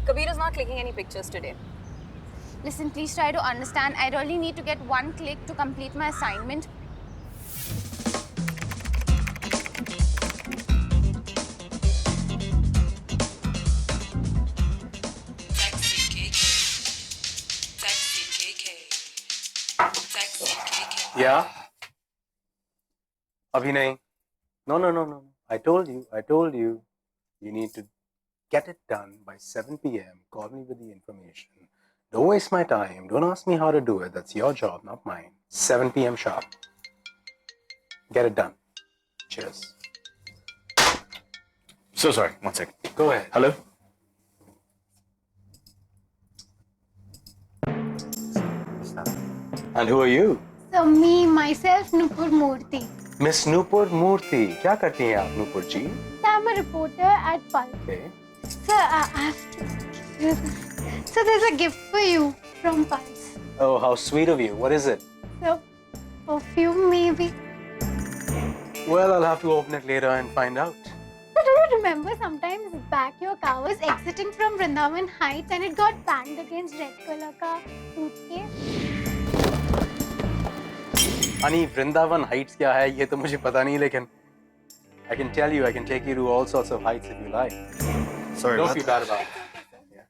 Kabir is not clicking any pictures today. Listen, please try to understand. I really need to get one click to complete my assignment. Yeah? Abhi nahi. No. I told you. You need to get it done by 7 p.m. Call me with the information. Don't waste my time. Don't ask me how to do it. That's your job, not mine. 7 p.m. sharp. Get it done. Cheers. So sorry, one second. Go ahead. Hello? And who are you? So me, myself, Nupur Murthy. Miss Nupur Murthy. क्या करती हैं आप Nupur ji? So I'm a reporter at Pulse. Okay. Sir, I have to give you this. So there's a gift for you from Pulse. Oh, how sweet of you. What is it? So, perfume maybe. Well, I'll have to open it later and find out. So do you remember sometimes back your car was exiting from Vrindavan Heights and it got banged against red color ka toothpaste? Honey, Vrindavan Heights क्या है ये तो मुझे पता नहीं लेकिन I can tell you, I can take you to all sorts of heights if you like. Sorry Don't about feel that. bad about it. Yeah.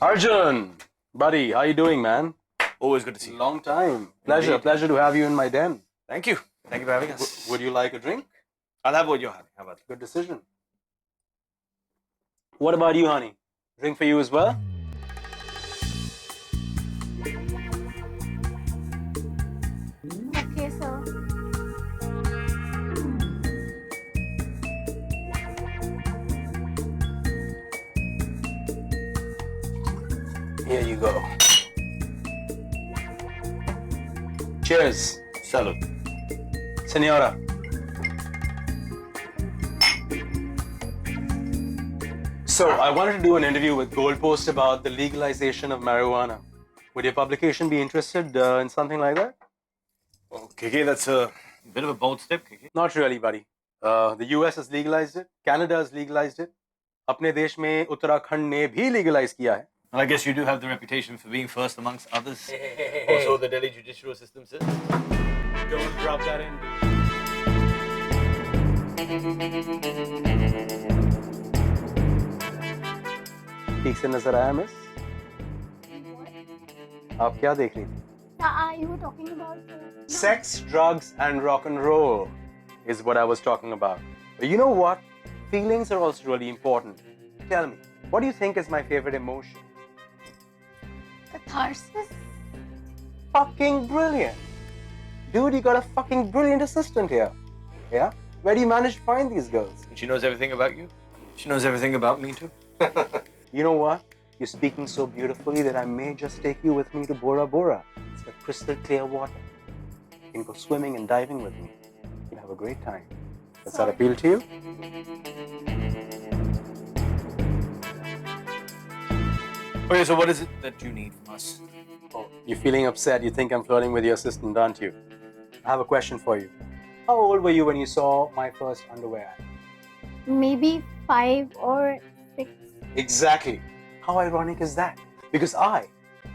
Arjun, buddy, how you doing, man? Always good to see you. Long time. Pleasure to have you in my den. Thank you. Thank you for having us. Would you like a drink? I'll have what you're having. How about that? Good decision. What about you, honey? Drink for you as well? Here you go. Cheers. Salud. Senora. So, I wanted to do an interview with Goalpost about the legalization of marijuana. Would your publication be interested in something like that? Well, KK, that's a bit of a bold step, KK. Not really, buddy. The US has legalized it. Canada has legalized it. अपने देश में उत्तराखंड ने भी legalize किया है. Well, I guess you do have the reputation for being first amongst others. Also, the Delhi judicial system says. Don't drop that in. ठीक से नजर आया मिस? आप क्या देख रही थी? You were talking about Sex, drugs, and rock and roll is what I was talking about. But you know what? Feelings are also really important. Tell me, what do you think is my favorite emotion? catharsis. Fucking brilliant. Dude, you got a fucking brilliant assistant here. Yeah? Where do you manage to find these girls? She knows everything about you. She knows everything about me too. You know what? You're speaking so beautifully that I may just take you with me to Bora Bora. It's got crystal clear water. You can go swimming and diving with me. You'll have a great time. Does that appeal to you? Okay, so what is it that you need from us? Oh, you're feeling upset. You think I'm flirting with your assistant, aren't you? I have a question for you. How old were you when you saw my first underwear ad? Maybe 5 or 6. Exactly. How ironic is that? Because I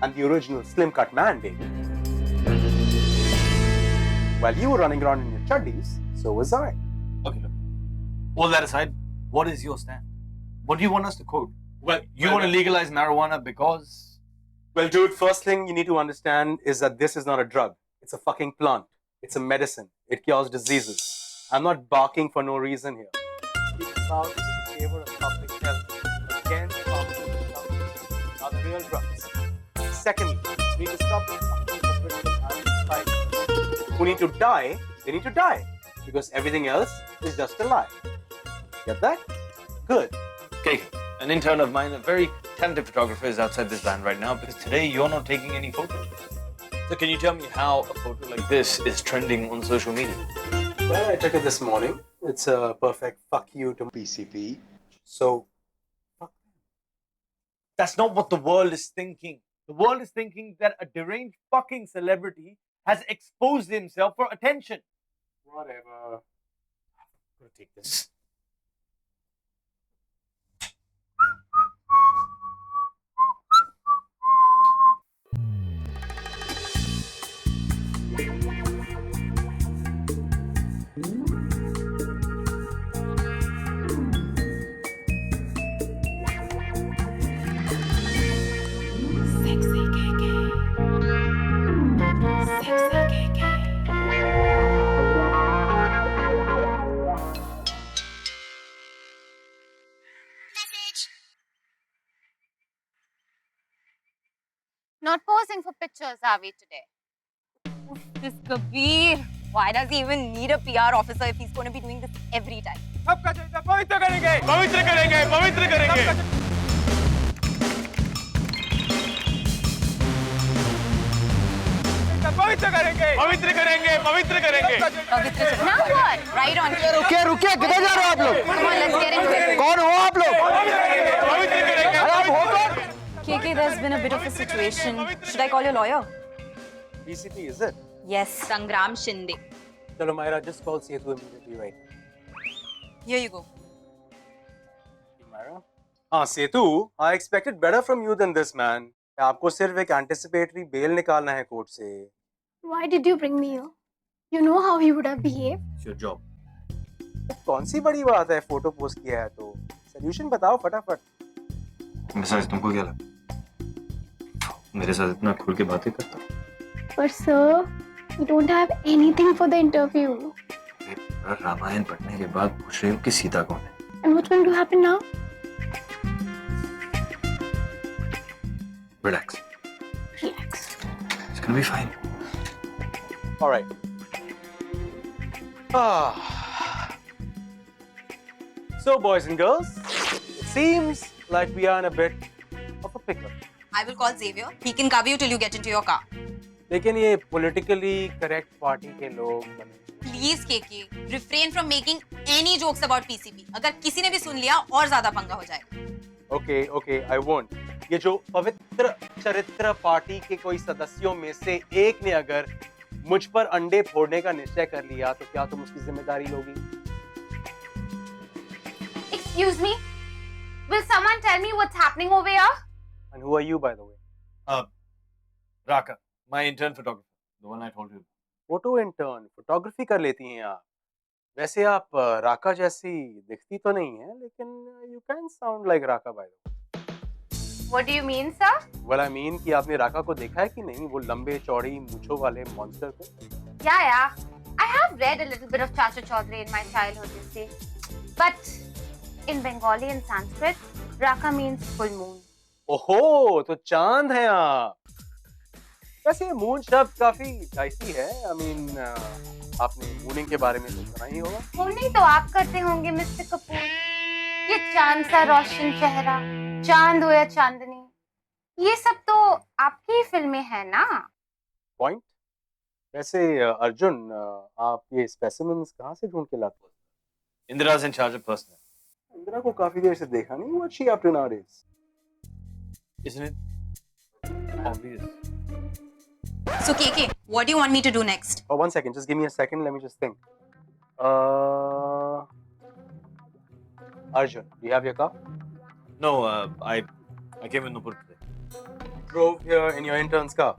am the original slim cut man, baby. While you were running around in your chuddies, so was I. Okay, look. All that aside, what is your stand? What do you want us to quote? Well, you want to legalize marijuana because... Well, dude, first thing you need to understand is that this is not a drug. It's a fucking plant. It's a medicine. It cures diseases. I'm not barking for no reason here. Speak about in favor of public health against pharmaceutical companies are the real drugs. Secondly, we need to stop this fucking corporation and society. Who need to die, they need to die. Because everything else is just a lie. Get that? Good. Okay, an intern of mine, a very talented photographer, is outside this van right now because today you're not taking any photos. So can you tell me how a photo like this is trending on social media? Well, I took it this morning. It's a perfect fuck you to PCP. So, that's not what the world is thinking. The world is thinking that a deranged fucking celebrity has exposed himself for attention. Whatever. I'm gonna take this. Not posing for pictures, are we today? This Kabir. Why does he even need a PR officer if he's going to be doing this every time? पवित्र करेंगे, पवित्र करेंगे, पवित्र करेंगे. पवित्र करेंगे, पवित्र करेंगे, पवित्र करेंगे. Now what? Right on. रुकिए रुकिए किधर जा रहे हो आप लोग? Come on, let's get into it. कौन हो आप लोग? पवित्र करेंगे. अरे आप हो कौन? KK, there's been a bit of a situation. Should I call your lawyer? PCP, is it? Yes, Sangram Shinde. Chalo, Myra, just call Setu immediately, right? Here you go. Myra? Setu, I expected better from you than this, man. आपको सिर्फ एक anticipatory bail निकालना है court से. Why did you bring me here? You know how he would have behaved. It's your job. कौन सी बड़ी बात है फोटो पोस्ट किया है तो सोल्यूशन बताओ फटाफट. Besides, तुमको क्या लगता? मेरे साथ इतना खुल के बातें करता. But sir, we don't have anything for the interview. Ramayan पढ़ने के बाद पूछ रही हूँ कि सीता कौन है? And what's going to happen now? Relax. Relax. It's gonna be fine. All right. So, boys and girls, it seems like we are in a bit of a pickle. I will call Xavier. He can cover you till you get into your car. लेकिन ये politically correct party के लोग Please, KK, refrain from making any jokes about PCP. अगर किसी ने भी सुन लिया और ज्यादा पंगा हो जाएगा. Okay okay I won't. ये जो पवित्र चरित्र पार्टी के कोई सदस्यों में से एक ने अगर मुझ पर अंडे फोड़ने का निश्चय कर लिया तो क्या तुम उसकी जिम्मेदारी लोगी? Excuse me? Will someone tell me what's happening over here? And who are you, by the way? Raka, my intern photographer, the one I told you. Photo intern, photography कर लेती हैं आप. वैसे आप राका जैसी दिखती तो नहीं है, लेकिन you can sound like Raka, by the way. What do you mean, sir? Well, I mean कि आपने राका को देखा है कि नहीं, वो लंबे चौड़ी मूंछों वाले मॉन्स्टर को? Yeah. I have read a little bit of Chacha Chaudhary in my childhood, you see. But in Bengali and Sanskrit, Raka means full moon. ओहो, तो चांद हैं आप. वैसे मून शब्द काफी डाइसी है. I mean, आपने मूनिंग के बारे में तो सुना ही होगा. मूनिंग तो आप करते होंगे, मिस्टर कपूर. ये चांद सा रोशन चेहरा, चांद हो या चांदनी, ये सब तो आपकी ही फिल्में हैं ना? पॉइंट. वैसे अर्जुन, आप ये स्पेसिमेंस कहाँ से ढूंढ के लाते हो? Indira's in charge of personnel. Indira को काफी देर से देखा नहीं. What's she up to nowadays? Isn't it obvious? So KK, what do you want me to do next? Oh, 1 second. Just give me a second. Let me just think. Arjun, do you have your car? No, I came with Nupur today. Drove here in your intern's car.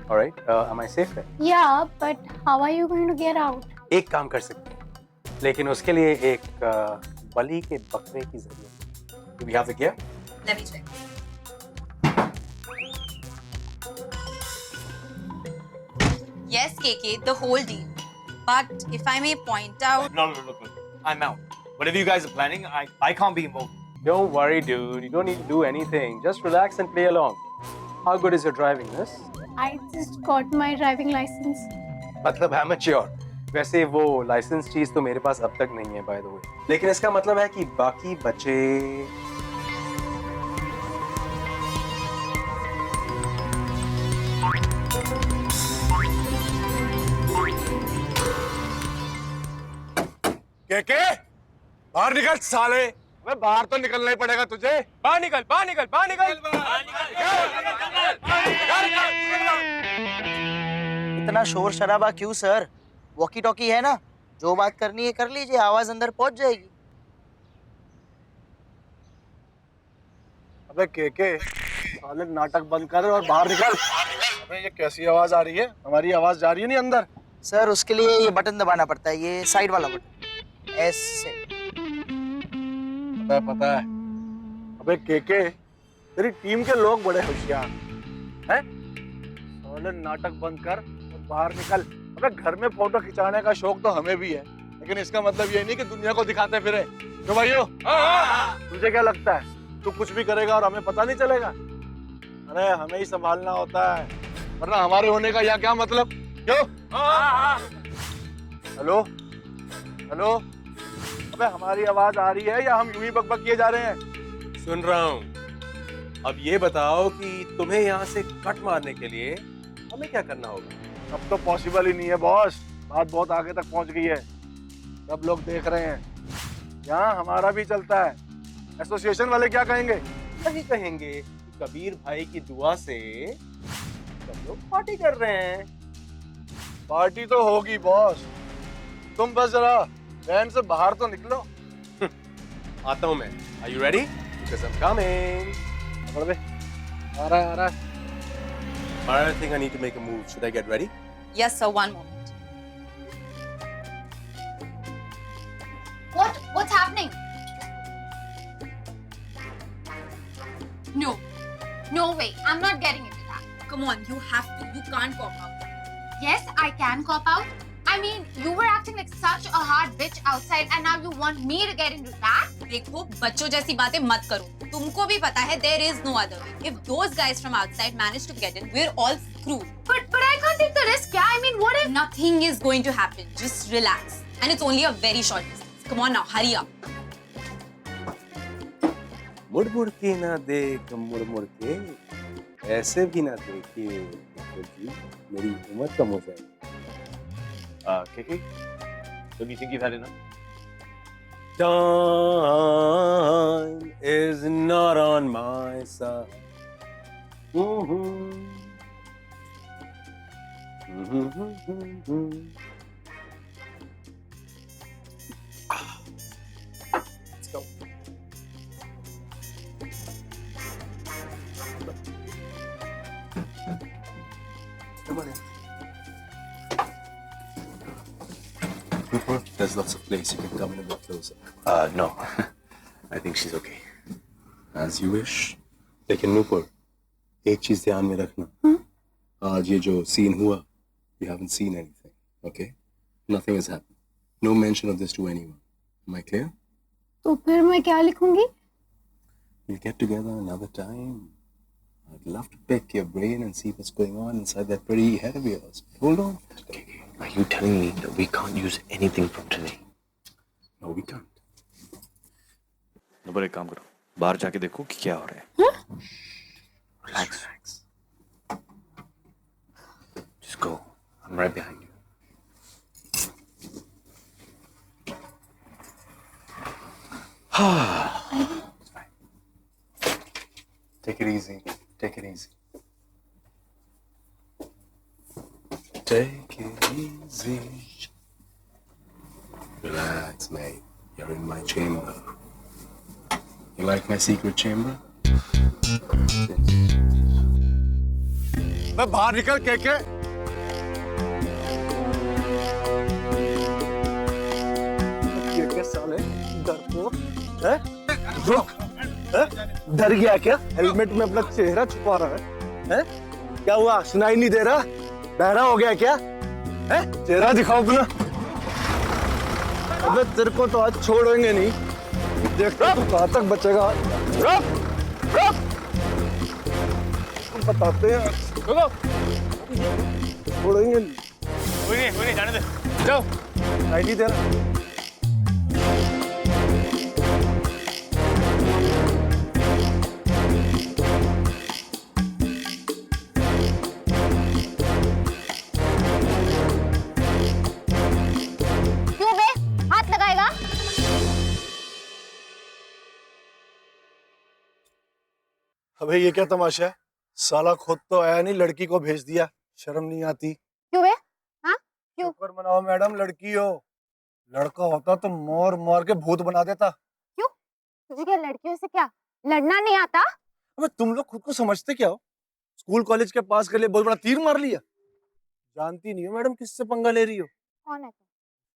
All right. Am I safe there? Yeah, but how are you going to get out? एक काम कर सकते हैं, लेकिन उसके लिए एक बलि के बकरे की जरूरत है. Do we have the gear? Let me check. Yes, KK, the whole deal. But if I may point out... No, look. I'm out. Whatever you guys are planning, I can't be involved. Don't worry, dude. You don't need to do anything. Just relax and play along. How good is your driving, miss? I just got my driving license. मतलब amateur. वैसे वो licence चीज तो मेरे पास अब तक नहीं है, by the way. लेकिन इसका मतलब है कि बाकी बचे के बाहर निकल साले. अबे बाहर तो निकलना ही पड़ेगा तुझे. बाहर निकल. इतना शोर शराबा क्यों सर? वॉकी टॉकी है ना, जो बात करनी है कर लीजिए, आवाज अंदर पहुंच जाएगी. अबे के साले नाटक बंद कर और बाहर निकल. अबे ये कैसी आवाज आ रही है? हमारी आवाज जा रही है नहीं अंदर? सर उसके लिए ये बटन दबाना पड़ता है, ये साइड वाला बटन. ऐसे. पता है. अबे के तेरी टीम के लोग बड़े होशियार हैं. साले नाटक बंद कर और बाहर निकल. अबे घर में फोटो खिंचाने का शौक तो हमें भी है, लेकिन इसका मतलब ये नहीं कि दुनिया को दिखाते फिरे. तो भाइयों, तुझे क्या लगता है तू कुछ भी करेगा और हमें पता नहीं चलेगा? अरे हमें ही संभालना होता है, वरना हमारे होने का यहाँ क्या मतलब? क्यों? हेलो. अबे हमारी आवाज आ रही है या हम यूं ही बकबक किए जा रहे हैं? सुन रहा हूँ. अब ये बताओ कि तुम्हें यहाँ से कट मारने के लिए हमें क्या करना होगा? अब तो पॉसिबल ही नहीं है बॉस. बात बहुत आगे तक पहुंच गई है. सब लोग देख रहे हैं. यहाँ हमारा भी चलता है. एसोसिएशन वाले क्या कहेंगे? नहीं कहेंगे. कबीर भाई की दुआ से सब लोग पार्टी कर रहे हैं. पार्टी तो होगी बॉस. तुम बस जरा वैन से बाहर तो निकलो. आता हूँ मैं. Are you ready? Because I'm coming. आ रहा है. I think I need to make a move. Should I get ready? Yes, sir. One moment. What's happening? No way. I'm not getting into that. Come on, you have to. You can't cop out. Yes, I can cop out. I mean, you were acting like such a hard bitch outside and now you want me to get into that? देखो, बच्चों जैसी बातें मत करो. तुमको भी पता है there is no other way. If those guys from outside manage to get in, we're all screwed. But I can't take the risk. Yeah, I mean, what if... Nothing is going to happen. Just relax. And it's only a very short distance. Come on now, hurry up. मुड़ मुड़ के ना देख, मुड़ मुड़ के ऐसे भी ना देखिए जी, मेरी उम्र कम हो जाएगी। Kiki, don't you think you've had enough? Time is not on my side. Let's go. Come on in. Cooper, there's lots of place. You can come in a bit closer. No. I think she's okay. As you wish. लेकिन नूपुर, एक चीज ध्यान में रखना. आज ये जो scene हुआ, you haven't seen anything, okay? Nothing has happened. No mention of this to anyone. Am I clear? तो फिर मैं क्या लिखूंगी? We'll get together another time. I'd love to pick your brain and see what's going on inside that pretty head of yours. Hold on. Are you telling me that we can't use anything from today? No, we can't. Number एक काम करो, बाहर जाके देखो कि क्या हो रहा है. Relax. Just go. I'm right behind you. It's fine. Take it easy. Take it easy. Take it easy. Relax, mate. You're in my chamber. You like my secret chamber? मैं बाहर निकल के साले डरपोक है? रुक, है? डर गया क्या? हेलमेट में अपना चेहरा छुपा रहा है? क्या हुआ? सुनाई नहीं दे रहा? बहरा हो गया क्या? है? चेहरा दिखाओ अपना। अबे तेरे को तो आज छोड़ेंगे नहीं। देखता तू कहाँ तक बचेगा? रुक, रुक। तुम बताते हैं। रुको। छोड़ेंगे नहीं। कोई नहीं, जाने दे। जाओ। सुनाई नहीं दे रहा। अबे ये क्या तमाशा है? साला खुद तो आया नहीं, लड़की को भेज दिया। शर्म नहीं आती? क्यों बे? हाँ? क्यों? शुक्र मनाओ मैडम, लड़की हो। लड़का होता तो मार मार के भूत बना देता। क्यों? तुझे क्या लड़कियों से क्या लड़ना नहीं आता? अबे तुम लोग खुद को समझते क्या हो? स्कूल कॉलेज के पास के लिए बहुत बड़ा तीर मार लिया। जानती नहीं हो मैडम किससे पंगा ले रही हो? कौन है?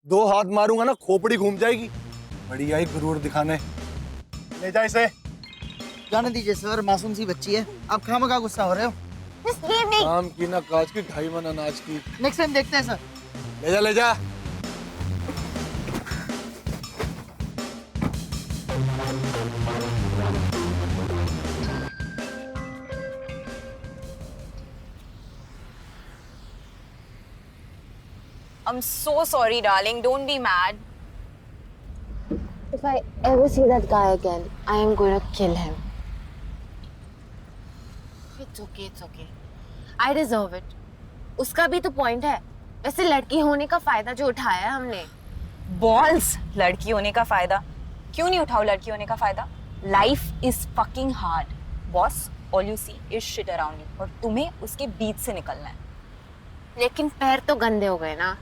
2 हाथ मारूंगा ना खोपड़ी घूम जाएगी। बड़ी आई गुरूर दिखाने। ले जा इसे। जाने दीजिए सर, मासूम सी बच्ची है। आप खामखा गुस्सा हो रहे हो। आम की ना काज की, 2.5 मन अनाज की। नेक्स्ट टाइम देखते हैं सर। ले जा, ले जा। I'm so sorry, darling. Don't be mad. If I ever see that guy again, I am going to kill him. It's okay, it's okay. I deserve it. उसका भी तो पॉइंट है। वैसे लड़की होने का फायदा जो उठाया है हमने। Balls, लड़की होने का फायदा। क्यों नहीं उठाओ लड़की होने का फायदा? Life is fucking hard. Boss, all you see is shit around you. और तुम्हें उसके बीच से निकलना है। लेकिन पैर तो गंदे हो गए ना।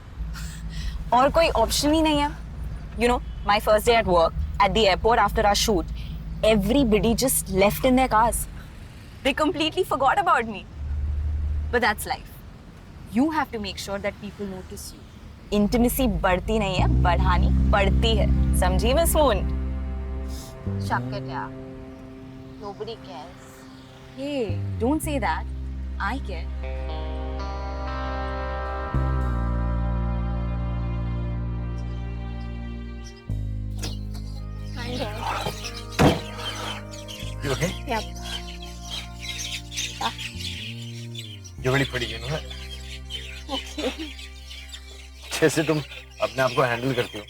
और कोई ऑप्शन ही नहीं है। You know, my first day at work, at the airport after our shoot, everybody just left in their cars. They completely forgot about me. But that's life. You have to make sure that people notice you. Intimacy बढ़ती नहीं है, बढ़ानी पड़ती है। समझी miss moon? Chuck it, yeah. Nobody cares. Hey, don't say that. I care. You okay? Yep. You're really pretty, you know that? Okay. जैसे तुम अपने आप को हैंडल करती हो,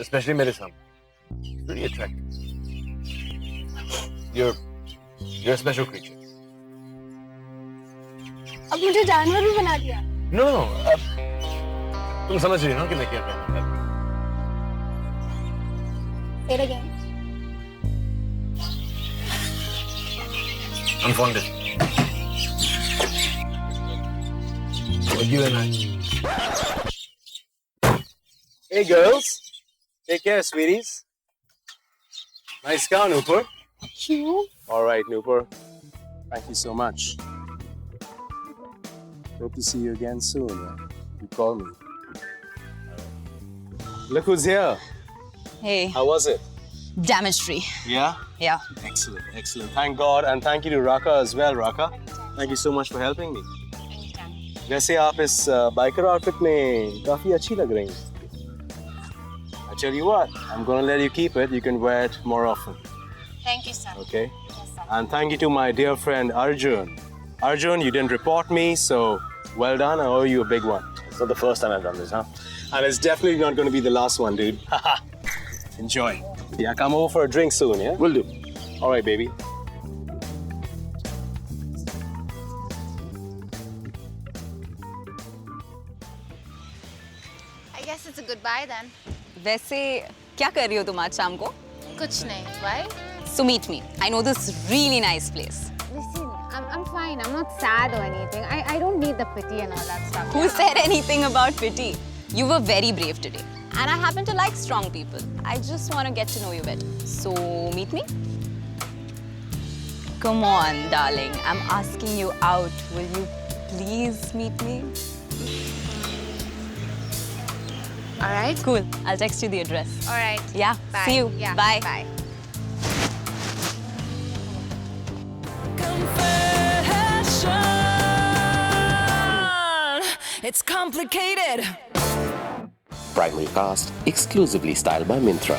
especially मेरे सामने, really attractive. you're a special creature. अब मुझे जानवर भी बना दिया। No, तुम समझ रही हो ना कि मैं क्या कहना चाहता हूँ? Say it again. I'm fonded. But you and I. Hey girls, take care, sweeties. Nice car, Nooper. You? All right, Nooper. Thank you so much. Hope to see you again soon. Yeah? You call me. Look who's here. Hey, How was it? damage free. Yeah? Yeah. Excellent, excellent. Thank God, and thank you to Raka as well, Raka. Thank you so much for helping me. वैसे आप इस biker outfit में काफी अच्छी लग रही हैं. I tell you what, I'm gonna let you keep it. You can wear it more often. Thank you, sir. Okay? And thank you to my dear friend Arjun. Arjun, you didn't report me, so well done. I owe you a big one. It's not the first time I've done this, huh? And it's definitely not going to be the last one, dude. Enjoy. Yeah, come over for a drink soon, yeah? Will do. All right, baby. I guess it's a goodbye then. वैसे क्या कर रही हो तुम आज शाम को? कुछ नहीं. Why? So meet me. I know this really nice place. Listen, I'm fine. I'm not sad or anything. I don't need the pity and all that stuff. Who said anything about pity? You were very brave today. And I happen to like strong people. I just want to get to know you better. So meet me? Come on, darling. I'm asking you out. Will you please meet me? All right. Cool. I'll text you the address. All right. Yeah. Bye. See you. Yeah. Bye. Bye. It's complicated. Primary cast exclusively styled by Myntra.